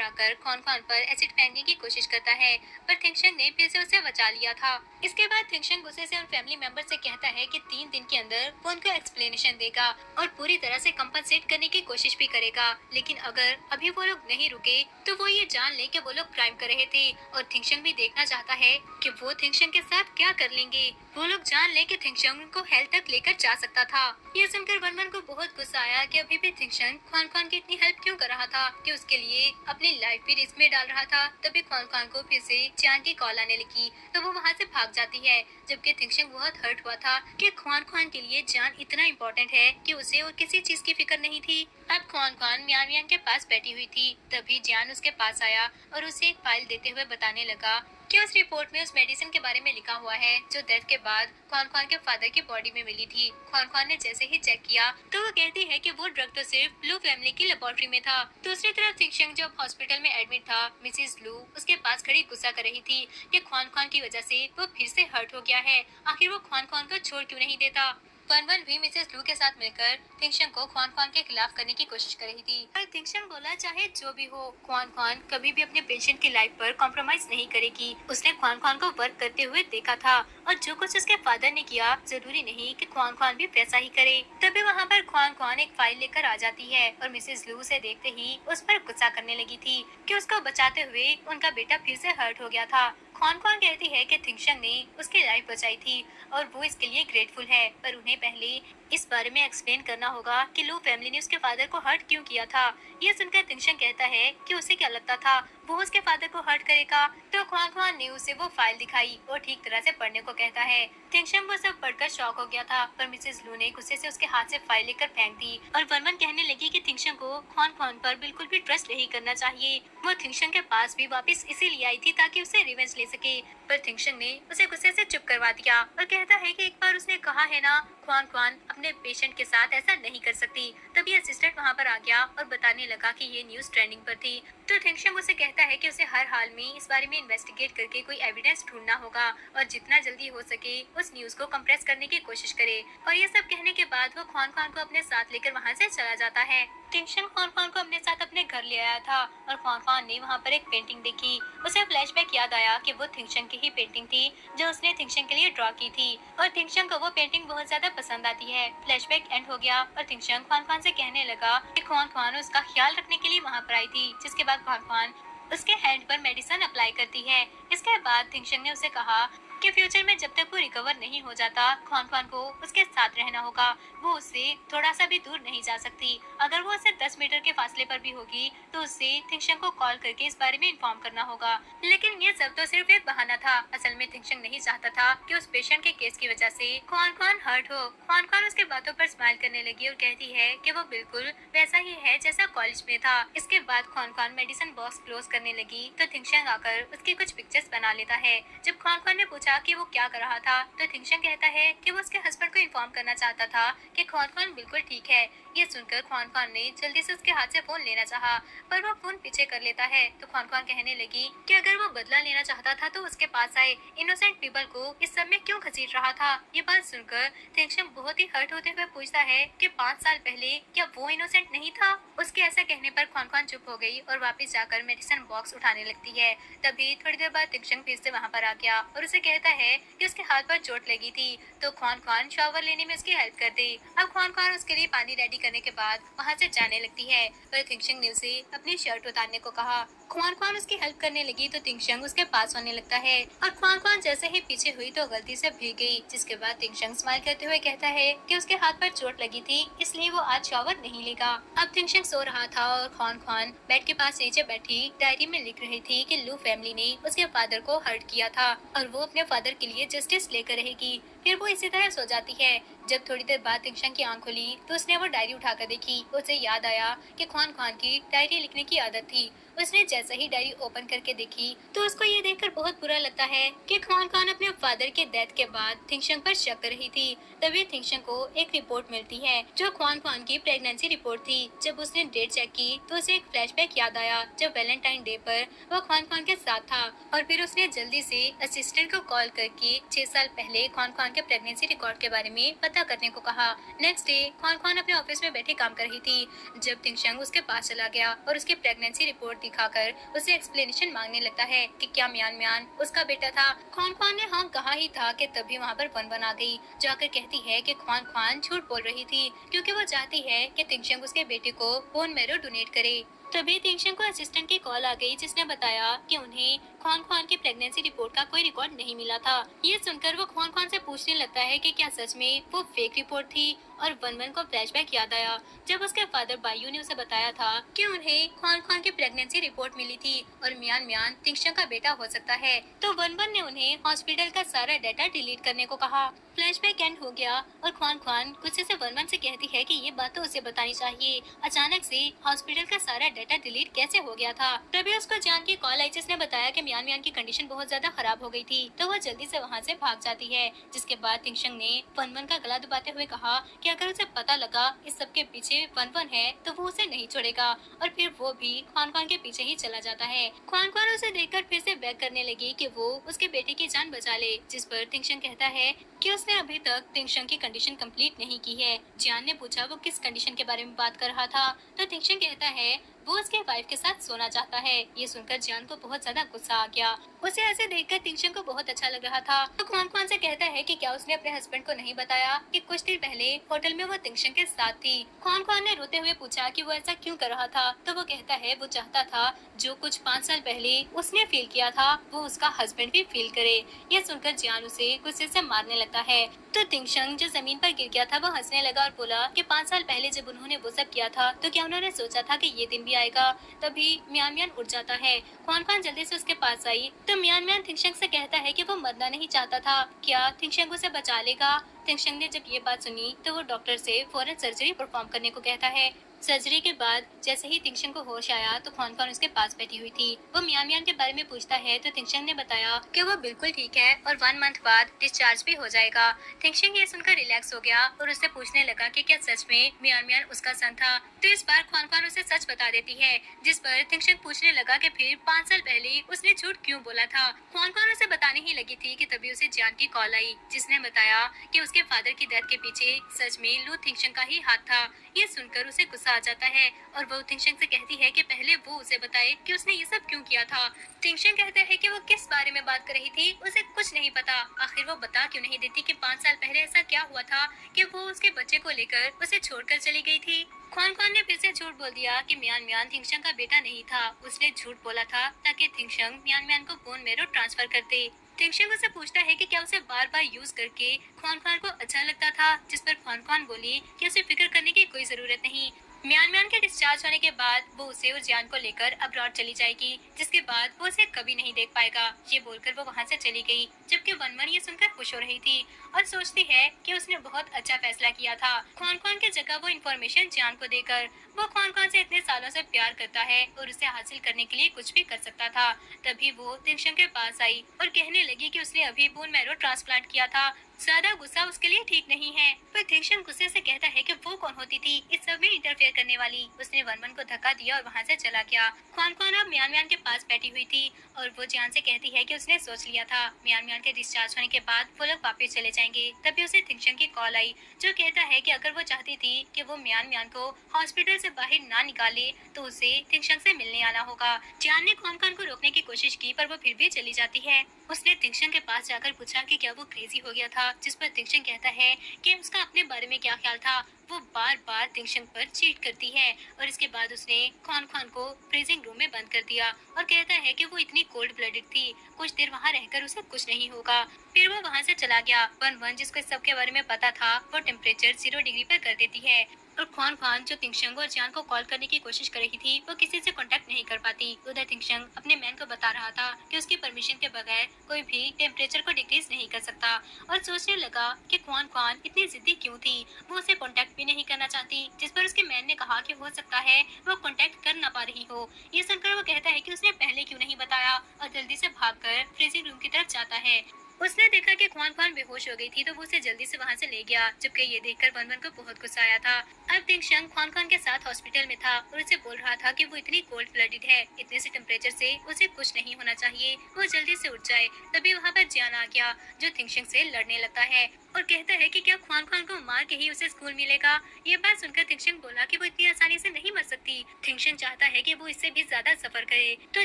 आकर ख्वान खान पर एसिड फेंकने की कोशिश करता है, पर थिंगशंग ने फिर से उसे बचा लिया था। इसके बाद थिंगशंग गुस्से से उन फैमिली मेंबर से कहता है कि 3 दिन के अंदर वो उनको एक्सप्लेनेशन देगा और पूरी तरह से कंपनसेट करने की कोशिश भी करेगा। लेकिन अगर अभी वो लोग नहीं रुके तो वो ये जान ले कि वो लोग क्राइम कर रहे थे और थिंगशंग भी देखना चाहता है कि वो थिंगशंग के साथ क्या कर लेंगे। वो लोग जान ले कि थिंगशंग उनको हेल्थ तक लेकर जा सकता था। ये सुनकर वनवन को बहुत गुस्सा आया कि अभी भी थिंगशंग ख्वान खान की इतनी हेल्प क्यों कर रहा था, कि उसके लिए अपनी लाइफ भी रिस्क में डाल रहा था। तभी ख्वान खान को फिर से जियान की कॉल आने लगी तो वो वहाँ से भाग जाती है, जबकि थिंगशंग बहुत हर्ट हुआ था कि ख्वान खान के लिए जान इतना इम्पोर्टेंट है कि उसे और किसी चीज की फिक्र नहीं थी। अब ख्वान खान मियान मियान के पास बैठी हुई थी, तभी जियान उसके पास आया और उसे एक फाइल देते हुए बताने लगा कि उस रिपोर्ट में उस मेडिसिन के बारे में लिखा हुआ है जो डेथ के बाद ख्वान खान के फादर की बॉडी में मिली थी। ख्वान खान ने जैसे ही चेक किया तो वो कहती है कि वो ड्रग तो सिर्फ ब्लू फैमिली की लेबोरेटरी में था। दूसरी तरफ थिंगशंग जब हॉस्पिटल में एडमिट था, मिसेस लू उसके पास खड़ी गुस्सा कर रही थी कि ख्वान खान की वजह से वो फिर से हर्ट हो गया है, आखिर वो ख्वान खान को छोड़ क्यों नहीं देता। वनवन भी मिसेस लू के साथ मिलकर थिंगशंग को ख्वान खान के खिलाफ करने की कोशिश कर रही थी, पर थिंगशंग बोला चाहे जो भी हो, ख्वान खान कभी भी अपने पेशेंट की लाइफ पर कॉम्प्रोमाइज नहीं करेगी। उसने ख्वान खान को वर्क करते हुए देखा था और जो कुछ उसके फादर ने किया जरूरी नहीं कि ख्वान खान भी वैसा ही करे। तभी वहाँ पर ख्वान खान एक फाइल लेकर आ जाती है और मिसेस लू से देखते ही उस पर गुस्सा करने लगी थी कि उसको बचाते हुए उनका बेटा फिर से हर्ट हो गया था। ख्वान खान कहती है कि थिंगशंग ने उसकी लाइफ बचाई थी और वो इसके लिए ग्रेटफुल है, पर उन्हें पहले इस बारे में एक्सप्लेन करना होगा कि लू फैमिली ने उसके फादर को हर्ट क्यों किया था। ये सुनकर थिंगशंग कहता है कि उसे क्या लगता था वो उसके फादर को हर्ट करेगा, तो ख्वान खान ने उसे वो फाइल दिखाई और ठीक तरह से पढ़ने को कहता है। थिंगशंग वो सब पढ़कर शॉक हो गया था, पर मिसेस लू ने गुस्से से उसके हाथ से फाइल लेकर फेंक दी और वनवन कहने लगी कि थिंगशंग को ख्वान खान पर बिल्कुल भी ट्रस्ट नहीं करना चाहिए। वो थिंगशंग के पास भी वापस इसीलिए आई थी ताकि उसे रिवेंज ले सके, पर थिंगशंग ने उसे गुस्से से चुप करवा दिया और कहता है कि एक बार उसने कहा है ना, ख्वान खान अपने पेशेंट के साथ ऐसा नहीं कर सकती। तभी असिस्टेंट वहाँ पर आ गया और बताने लगा कि ये न्यूज ट्रेंडिंग पर थी, तो थिंगशंग उसे कहता है कि उसे हर हाल में इस बारे में इन्वेस्टिगेट करके कोई एविडेंस ढूंढना होगा और जितना जल्दी हो सके उस न्यूज को कंप्रेस करने की कोशिश करे। और ये सब कहने के बाद वो ख्वान खान को अपने साथ लेकर वहाँ से चला जाता है। थिंगशंग ख्वान खान को अपने साथ अपने घर ले आया था और ख्वान खान ने वहाँ पर एक पेंटिंग देखी। उसे फ्लैशबैक याद आया कि वो थिंगशंग की ही पेंटिंग थी जो उसने थिंगशंग के लिए ड्रॉ की थी और थिंगशंग को वो पेंटिंग बहुत ज्यादा पसंद आती है। फ्लैशबैक एंड हो गया और थिंगशंग ख्वान खान से कहने लगा कि ख्वान खान उसका ख्याल रखने के लिए वहाँ पर आई थी, जिसके बाद ख्वान खान उसके हैंड पर मेडिसिन अप्लाई करती है। इसके बाद थिंगशंग ने उसे कहा कि फ्यूचर में जब तक वो रिकवर नहीं हो जाता ख्वान खान को उसके साथ रहना होगा, वो उससे थोड़ा सा भी दूर नहीं जा सकती। अगर वो उससे 10 मीटर के फासले पर भी होगी तो उससे थिंगशंग को कॉल करके इस बारे में इन्फॉर्म करना होगा। लेकिन ये सब तो सिर्फ एक बहाना था, असल में थिंगशंग नहीं चाहता था कि उस पेशेंट के केस की वजह से ख्वान खान हर्ट हो। ख्वान खान उसके बातों पर स्माइल करने लगी और कहती है कि वो बिल्कुल वैसा ही है जैसा कॉलेज में था। इसके बाद ख्वान खान मेडिसिन बॉक्स क्लोज करने लगी तो थिंगशंग आकर उसकी कुछ पिक्चर्स बना लेता है। जब ख्वान खान ने पूछा कि वो क्या कर रहा था तो थिंगशंग कहता है कि वो उसके हस्बैंड को इन्फॉर्म करना चाहता था कि ख्वान खान बिल्कुल ठीक है। ये सुनकर ख्वान खान ने जल्दी से उसके हाथ से फोन लेना चाहा, पर वो फोन पीछे कर लेता है। तो ख्वान खान कहने लगी कि अगर वो बदला लेना चाहता था तो उसके पास आए, इनोसेंट पीपल को इस सब में क्यों घसीट रहा था। ये बात सुनकर थिंगशंग बहुत ही हर्ट होते हुए पूछता है कि 5 साल पहले क्या वो इनोसेंट नहीं था। उसके ऐसा कहने पर ख्वान खान चुप हो गई और वापस जाकर मेडिसिन बॉक्स उठाने लगती है। तभी थोड़ी देर बाद थिंगशंग फिर से वहाँ पर आ गया और उसे कहता है कि उसके हाथ पर चोट लगी थी तो ख्वान खान शावर लेने में उसकी हेल्प कर दे। अब ख्वान खान उसके लिए पानी रेडी करने के बाद वहाँ से जाने लगती है, पर थिंगशंग ने उसे अपनी शर्ट उतारने को कहा। ख्वान खान उसकी हेल्प करने लगी तो थिंगशंग उसके पास होने लगता है और ख्वान खान जैसे ही पीछे हुई तो गलती से भीग गई, जिसके बाद थिंगशंग स्माइल करते हुए कहता है कि उसके हाथ पर चोट लगी थी इसलिए वो आज शावर नहीं लेगा। अब थिंगशंग सो रहा था और ख्वान खान बेड के पास नीचे बैठी डायरी में लिख रही थी कि लू फैमिली ने उसके फादर को हर्ट किया था और वो अपने फादर के लिए जस्टिस लेकर रहेगी। फिर वो इसी तरह सो जाती है। जब थोड़ी देर बाद थिंगशंग की आंख खुली तो उसने वो डायरी उठाकर देखी। उसे याद आया कि ख्वान खान की डायरी लिखने की आदत थी। उसने जैसे जैसे ही डायरी ओपन करके देखी तो उसको ये देखकर बहुत बुरा लगता है कि ख्वान खान अपने फादर के डेथ के बाद थिंगशंग पर शक कर रही थी। तभी थिंगशंग को एक रिपोर्ट मिलती है जो ख्वान खान की प्रेगनेंसी रिपोर्ट थी। जब उसने डेट चेक की तो उसे एक फ्लैशबैक याद आया जब वैलेंटाइन डे पर वो ख्वान खान के साथ था, और फिर उसने जल्दी से असिस्टेंट को कॉल करके 6 साल पहले ख्वान खान के प्रेगनेंसी रिकॉर्ड के बारे में पता करने को कहा। नेक्स्ट डे ख्वान खान अपने ऑफिस में बैठे काम कर रही थी जब थिंगशंग उसके पास चला गया और उसकी प्रेगनेंसी रिपोर्ट दिखाकर उसे एक्सप्लेनेशन मांगने लगता है कि क्या मियान मियान उसका बेटा था। ख्वान खान ने हाँ कहा ही था कि तभी वहाँ पर वन वन आ गई, जाकर कहती है कि ख्वान खान झूठ बोल रही थी क्योंकि वो चाहती है कि थिंगशंग उसके बेटे को बोन मैरो डोनेट करे। तभी थिंगशंग को असिस्टेंट की कॉल आ गई जिसने बताया कि उन्हें ख्वान खान की प्रेगनेंसी रिपोर्ट का कोई रिकॉर्ड नहीं मिला था। ये सुनकर वो ख्वान खान से पूछने लगता है कि क्या सच में वो फेक रिपोर्ट थी, और वन वन को फ्लैशबैक याद आया जब उसके फादर बायू ने उसे बताया था कि उन्हें ख्वान खान की प्रेगनेंसी रिपोर्ट मिली थी और मियान मियान थिंगशंग का बेटा हो सकता है। तो वन वन ने उन्हें हॉस्पिटल का सारा डाटा डिलीट करने को कहा। फ्लैशबैक एंड हो गया और ख्वान खान गुस्से से वन वन से कहती है कि ये बात तो उसे बतानी चाहिए, अचानक से हॉस्पिटल का सारा डाटा डिलीट कैसे हो गया था। तभी उसको जान की कॉल आई जिसने बताया कि मियान मियान की कंडीशन बहुत ज्यादा खराब हो गई थी, तो वो जल्दी से वहाँ से भाग जाती है। जिसके बाद थिंगशंग ने वन वन का गला दबाते हुए कहा कि अगर उसे पता लगा इस सब के पीछे वन वन है तो वो उसे नहीं छोड़ेगा, और फिर वो भी ख्वान खान के पीछे ही चला जाता है। ख्वान खान उसे देखकर फिर से बैक करने लगी कि वो उसके बेटे की जान बचा ले, जिस पर थिंगशंग कहता है कि उसने अभी तक थिंगशंग की कंडीशन कंप्लीट नहीं की है। जियान ने पूछा वो किस कंडीशन के बारे में बात कर रहा था, तो थिंगशंग कहता है वो उसके वाइफ के साथ सोना चाहता है। ये सुनकर जियान को बहुत ज्यादा गुस्सा आ गया। उसे ऐसे देखकर थिंगशंग को बहुत अच्छा लग रहा था, तो ख्वान खान से कहता है कि क्या उसने अपने हस्बैंड को नहीं बताया कि कुछ दिन पहले होटल में वो थिंगशंग के साथ थी। ख्वान खान ने रोते हुए पूछा कि वो ऐसा क्यों कर रहा था, तो वो कहता है वो चाहता था जो कुछ 5 साल पहले उसने फील किया था वो उसका हस्बैंड भी फील करे। ये सुनकर जियान उसे गुस्से से मारने लगता है, तो थिंगशंग जो जमीन पर गिर गया था वो हंसने लगा और बोला कि 5 साल पहले जब उन्होंने वो सब किया था तो क्या उन्होंने सोचा था कि ये दिन भी आएगा। तभी मियान मियान उठ जाता है। ख्वान खान जल्दी से उसके पास आई तो मियान मियान थिंगशंग से कहता है कि वो मरना नहीं चाहता था, क्या थिंगशंग उसे बचा लेगा। थिंगशंग ने जब ये बात सुनी तो वो डॉक्टर से फौरन सर्जरी परफॉर्म करने को कहता है। सर्जरी के बाद जैसे ही थिंगशंग को होश आया तो ख्वान खान उसके पास बैठी हुई थी। वो मियान मियान के बारे में पूछता है तो थिंगशंग ने बताया कि वो बिल्कुल ठीक है और 1 मंथ बाद डिस्चार्ज भी हो जाएगा। थिंगशंग ये सुनकर रिलैक्स हो गया और उससे पूछने लगा कि क्या सच में मियान मियान उसका सन था। तो इस बार ख्वान खान उसे सच बता देती है, जिस पर थिंगशंग पूछने लगा कि फिर 5 साल पहले उसने झूठ क्यों बोला था। ख्वान खान उसे बताने ही लगी थी कि तभी उसे जियान की कॉल आई जिसने बताया कि उसके फादर की डेथ के पीछे सच में लू थिंगशंग का ही हाथ था। ये सुनकर उसे गुस्सा आ जाता है और वो थिंगशंग से कहती है कि पहले वो उसे बताए कि उसने ये सब क्यों किया था। थिंगशंग कहता है कि वो किस बारे में बात कर रही थी उसे कुछ नहीं पता। आखिर वो बता क्यों नहीं देती कि 5 साल पहले ऐसा क्या हुआ था कि वो उसके बच्चे को लेकर उसे छोड़कर चली गई थी। ख्वान खान ने फिर से झूठ बोल दिया कि मियान मियान थिंगशंग का बेटा नहीं था। उसने झूठ बोला था ताकि थिंगशंग मियान मियान को बोन मैरो ट्रांसफर कर दे। थिंगशंग उसे पूछता है कि क्या उसे बार बार यूज करके ख्वान खान को अच्छा लगता था, जिस पर ख्वान खान बोली कि उसे फिक्र करने की कोई जरूरत नहीं। मियान मियान के डिस्चार्ज होने के बाद वो उसे और जियान को लेकर अब्रॉड चली जाएगी, जिसके बाद वो उसे कभी नहीं देख पाएगा। ये बोलकर वो वहाँ से चली गई, जबकि वन वन ये सुनकर खुश हो रही थी और सोचती है कि उसने बहुत अच्छा फैसला किया था ख्वान खान की जगह वो इन्फॉर्मेशन जियान को देकर। वो ख्वान खान से इतने सालों से प्यार करता है और उसे हासिल करने के लिए कुछ भी कर सकता था। तभी वो थिंगशंग के पास आई और कहने लगी कि उसने अभी बोन मैरो ट्रांसप्लांट किया था, ज्यादा गुस्सा उसके लिए ठीक नहीं है। पर थिंगशंग गुस्से से कहता है कि वो कौन होती थी इस सब में इंटरफेयर करने वाली। उसने वन वन को धक्का दिया और वहाँ से चला गया। ख्वान खान अब मियान मियान के पास बैठी हुई थी और वो जियान से कहती है कि उसने सोच लिया था मियान मियान के डिस्चार्ज होने के बाद वो लोग वापस चले जाएंगे। तभी उसे थिंगशंग की कॉल आई जो कहता है कि अगर वो चाहती थी कि वो मियान मियान को हॉस्पिटल से बाहर ना निकाले तो उसे थिंगशंग से मिलने आना होगा। जियान ने ख्वान खान को रोकने की कोशिश की पर वो फिर भी चली जाती है। उसने थिंगशंग के पास जाकर पूछा कि क्या वो क्रेजी हो गया था, जिस पर थिंगशंग कहता है कि उसका अपने बारे में क्या ख्याल था। वो बार बार थिंगशंग पर चीट करती है और इसके बाद उसने ख्वान खान को फ्रीजिंग रूम में बंद कर दिया और कहता है कि वो इतनी कोल्ड ब्लडेड थी, कुछ देर वहाँ रहकर उसे कुछ नहीं होगा। फिर वो वहाँ से चला गया। वन वन जिसको इस सब के बारे में पता था वो टेम्परेचर 0 डिग्री पर कर देती है। और ख्वान खान जो तिंगशंग और जियान को कॉल करने की कोशिश कर रही थी वो किसी से कांटेक्ट नहीं कर पाती। उधर तिंगशंग अपने मैन को बता रहा था कि उसकी परमिशन के बगैर कोई भी टेम्परेचर को डिक्रीज नहीं कर सकता और सोचने लगा कि ख्वान खान इतनी जिद्दी क्यों थी। वो उसे कांटेक्ट भी नहीं करना चाहती, जिस पर उसके मैन ने कहा कि हो सकता है वो कांटेक्ट कर ना पा रही हो। ये सुनकर वो कहता है कि उसने पहले क्यों नहीं बताया और जल्दी से भागकर फ्रीजिंग रूम की तरफ जाता है। उसने देखा कि ख्वान खान बेहोश हो गई थी तो वो उसे जल्दी से वहां से ले गया, जबकि ये देखकर वन वन को बहुत गुस्सा आया था। अब तिंगशंग ख्वान खान के साथ हॉस्पिटल में था और उसे बोल रहा था कि वो इतनी कोल्ड ब्लडेड है, इतने से टेम्परेचर से उसे कुछ नहीं होना चाहिए, वो जल्दी से उठ जाए। तभी वहाँ पर जियान आ गया जो तिंगशंग से लड़ने लगता है और कहता है कि क्या ख्वान खान को मार के ही उसे स्कूल मिलेगा। ये बात सुनकर तिंगशंग बोला कि वो इतनी आसानी से नहीं मर सकती। तिंगशंग चाहता है कि वो इससे भी ज्यादा सफर करे। तो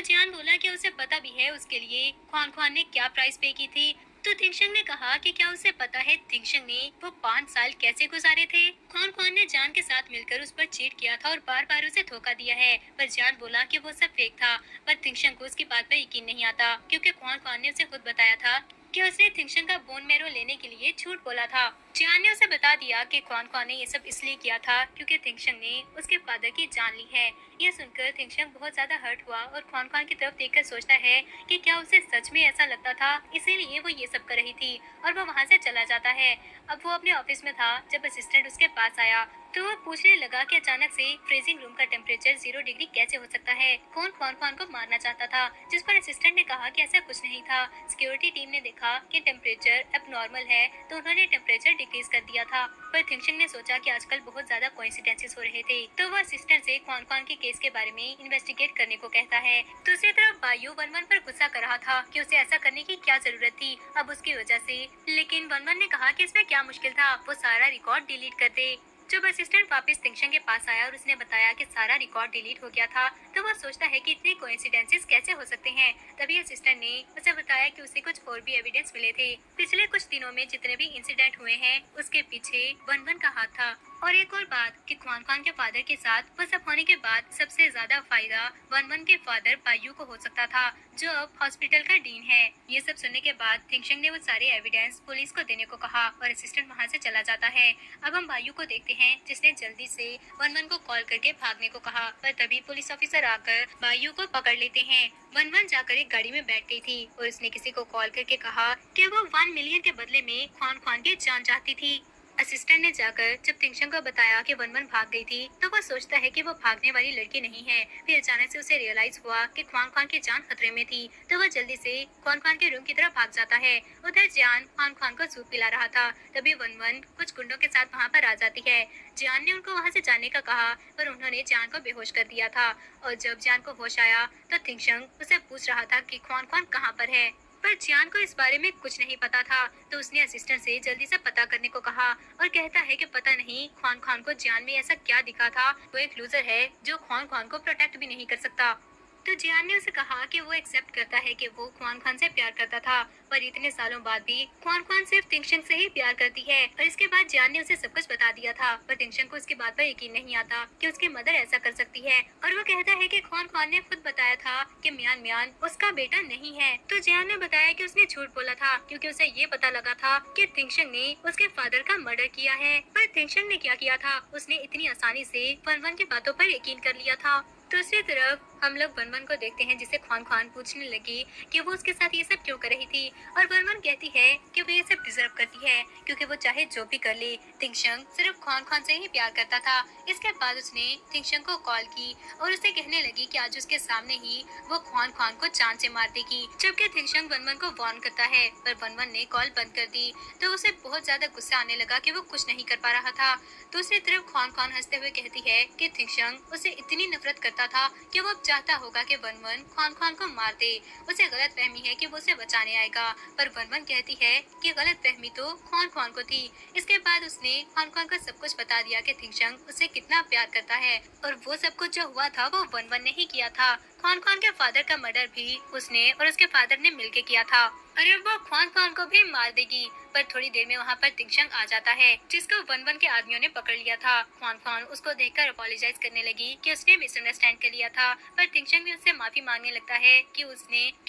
जियान बोला कि उसे पता भी है उसके लिए ख्वान खान ने क्या प्राइस पे की थी। तो तिंगशंग ने कहा कि क्या उसे पता है तिंगशंग ने वो 5 साल कैसे गुजारे थे। ख्वान खान ने जान के साथ मिलकर उस पर चीट किया था और बार बार उसे धोखा दिया है, पर जान बोला कि वो सब फेक था। पर तिंगशंग को उसकी बात पर यकीन नहीं आता, क्योंकि ख्वान खान ने उसे खुद बताया था कि उसने तिंगशंग का बोन मैरो लेने के लिए झूठ बोला था। जियान ने उसे बता दिया कि ख्वान खान ने ये सब इसलिए किया था क्योंकि तिंगशंग ने उसके फादर की जान ली है। यह सुनकर तिंगशंग बहुत ज्यादा हर्ट हुआ और ख्वान खान की तरफ देखकर सोचता है कि क्या उसे सच में ऐसा लगता था, इसीलिए वो ये सब कर रही थी। और वो वहाँ से चला जाता है। अब वो अपने ऑफिस में था जब असिस्टेंट उसके पास आया तो वो पूछने लगा कि अचानक से फ्रीजिंग रूम का टेम्परेचर 0 डिग्री कैसे हो सकता है। कौन ख्वान खान को मारना चाहता था, जिस पर असिस्टेंट ने कहा कि ऐसा कुछ नहीं था। सिक्योरिटी टीम ने देखा कि टेम्परेचर अब नॉर्मल है तो उन्होंने टेम्परेचर डिक्रीज कर दिया था। पर थिंगशंग ने सोचा कि आजकल बहुत ज्यादा कोइंसिडेंसेस हो रहे थे, तो वो असिस्टेंट से ख्वान खान के केस के बारे में इन्वेस्टिगेट करने को कहता है। दूसरी तरफ बायू वन वन पर गुस्सा कर रहा था कि उसे ऐसा करने की क्या जरूरत थी अब उसकी वजह से। लेकिन वन वन ने कहा कि इसमें क्या मुश्किल था, वो सारा रिकॉर्ड डिलीट कर दे। जब असिस्टेंट वापस तिंगशंग के पास आया और उसने बताया कि सारा रिकॉर्ड डिलीट हो गया था तो वो सोचता है कि इतने कोइंसिडेंसेस कैसे हो सकते हैं। तभी असिस्टेंट ने उसे बताया कि उसे कुछ और भी एविडेंस मिले थे। पिछले कुछ दिनों में जितने भी इंसिडेंट हुए हैं उसके पीछे वन वन का हाथ था। और एक और बात कि ख्वान खान के फादर के साथ वो सब होने के बाद सबसे ज्यादा फायदा वन वन के फादर बायू को हो सकता था, जो अब हॉस्पिटल का डीन है। ये सब सुनने के बाद थिंगशंग ने वो सारे एविडेंस पुलिस को देने को कहा और असिस्टेंट वहाँ से चला जाता है। अब हम बायू को देखते हैं जिसने जल्दी से वन वन को कॉल करके भागने को कहा, पर तभी पुलिस ऑफिसर आकर बायू को पकड़ लेते हैं। वन वन जाकर एक गाड़ी में बैठ गई थी और उसने किसी को कॉल करके कहा कि वो 1 मिलियन के बदले में ख्वान खान की जान चाहती थी। असिस्टेंट ने जाकर जब तिंगशंग को बताया कि वन वन भाग गई थी तो वो सोचता है कि वो भागने वाली लड़की नहीं है। फिर अचानक से उसे रियलाइज हुआ कि ख्वान खान की जान खतरे में थी, तो वो जल्दी से ख्वान खान के रूम की तरफ भाग जाता है। उधर जियान ख्वान खान को सूप पिला रहा था, तभी वन वन कुछ गुंडों के साथ वहाँ पर आ जाती है। जियान ने उनको वहाँ से जाने का कहा पर उन्होंने जियान को बेहोश कर दिया था। और जब जियान को होश आया तो तिंगशंग उसे पूछ रहा था कि ख्वान खान कहाँ पर है, पर जियान को इस बारे में कुछ नहीं पता था। तो उसने असिस्टेंट से जल्दी से पता करने को कहा और कहता है कि पता नहीं ख्वान खान को जियान में ऐसा क्या दिखा था, वो एक लूजर है जो ख्वान खान को प्रोटेक्ट भी नहीं कर सकता। तो जियान ने उसे कहा कि वो एक्सेप्ट करता है कि वो ख्वान खान से प्यार करता था, पर इतने सालों बाद भी ख्वान खान सिर्फ तिंगशंग से ही प्यार करती है। और इसके बाद जियान ने उसे सब कुछ बता दिया था, पर तिंगशंग को उसकी बात पर यकीन नहीं आता कि उसकी मदर ऐसा कर सकती है। और वो कहता है कि ख्वान खान ने खुद बताया था कि मियान मियान उसका बेटा नहीं है। तो जियान ने बताया कि उसने झूठ बोला था क्योंकि उसे ये पता लगा था कि तिंगशंग ने उसके फादर का मर्डर किया है। पर तिंगशंग ने क्या किया था, उसने इतनी आसानी से वन वन की बातों पर यकीन कर लिया था। दूसरी तरफ हम लोग वन वन को देखते हैं जिसे ख्वान खान पूछने लगी कि वो उसके साथ ये सब क्यों कर रही थी। और वन वन कहती है कि वो ये सब डिजर्व करती है क्योंकि वो चाहे जो भी कर ले तिंगशंग सिर्फ ख्वान खान से ही प्यार करता था। इसके बाद उसने तिंगशंग को कॉल की और उसे कहने लगी कि आज उसके सामने ही वो ख्वान खान को जान से मार देगी, जबकि तिंगशंग वन वन को वार्न करता है पर वन वन ने कॉल बंद कर दी। तो उसे बहुत ज्यादा गुस्सा आने लगा कि वो कुछ नहीं कर पा रहा था। दूसरी तरफ ख्वान खान हंसते हुए कहती है कि तिंगशंग उसे इतनी नफरत करता था कि वो चाहता होगा कि वन वन ख्वान खान को मार दे। उसे गलत फहमी है कि वो उसे बचाने आएगा, पर वन वन कहती है कि गलत फहमी तो ख्वान खान को थी। इसके बाद उसने ख्वान खान को सब कुछ बता दिया कि तिंगशंग उसे कितना प्यार करता है और वो सब कुछ जो हुआ था वो वन वन ने ही किया था। ख्वान खान के फादर का मर्डर भी उसने और उसके फादर ने मिलके किया था और अब वो ख्वान खान को भी मार देगी। पर थोड़ी देर में वहाँ पर तिंगशंग आ जाता है, जिसको वन वन के आदमियों ने पकड़ लिया था। ख्वान ख्वान उसको देखकर अपोलोजाइज करने लगी कि उसने मिसअंडरस्टैंड कर लिया था, पर तिंगशंग भी उससे माफी मांगने लगता है कि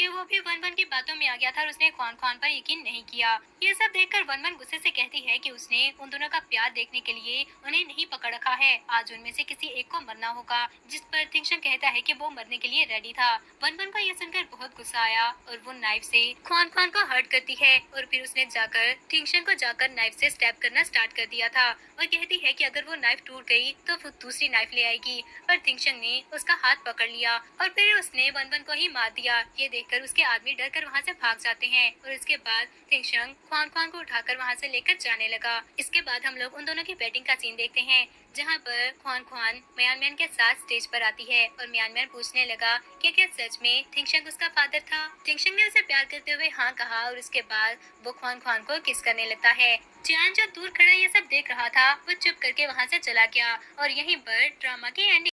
वो भी वन वन की बातों में आ गया था और उसने ख्वान ख्वान पर यकीन नहीं किया। ये सब देखकर वन वन गुस्से से कहती है कि उसने उन दोनों का प्यार देखने के लिए उन्हें नहीं पकड़ रखा है, आज उनमें से किसी एक को मरना होगा। जिस पर तिंगशंग कहता है कि वो मरने के लिए रेडी था। वन वन को यह सुनकर बहुत गुस्सा आया और वो नाइफ से ख्वान ख्वान को हर्ट करती है और फिर उसने जाकर तिंगशंग को जाकर नाइफ से स्टैब करना स्टार्ट कर दिया था और कहती है कि अगर वो नाइफ टूट गई तो वो दूसरी नाइफ ले आएगी, पर तिंगशंग ने उसका हाथ पकड़ लिया और फिर उसने वन वन को ही मार दिया। ये देखकर उसके आदमी डर कर वहाँ से भाग जाते हैं और इसके बाद तिंगशंग ख्वान ख्वान को उठाकर वहाँ से लेकर जाने लगा। इसके बाद हम लोग उन दोनों की वेडिंग का सीन देखते हैं, जहाँ पर ख्वान ख्वान म्यान के साथ स्टेज पर आती है और म्यान पूछने लगा कि क्या सच में तिंगशंग उसका फादर था। तिंगशंग ने उसे प्यार करते हुए हाँ कहा और उसके बाद वो ख्वान ख्वान को किस करने लगता है। जियान जो दूर खड़ा ये सब देख रहा था वो चुप करके वहाँ से चला गया और यहीं पर ड्रामा की एंडिंग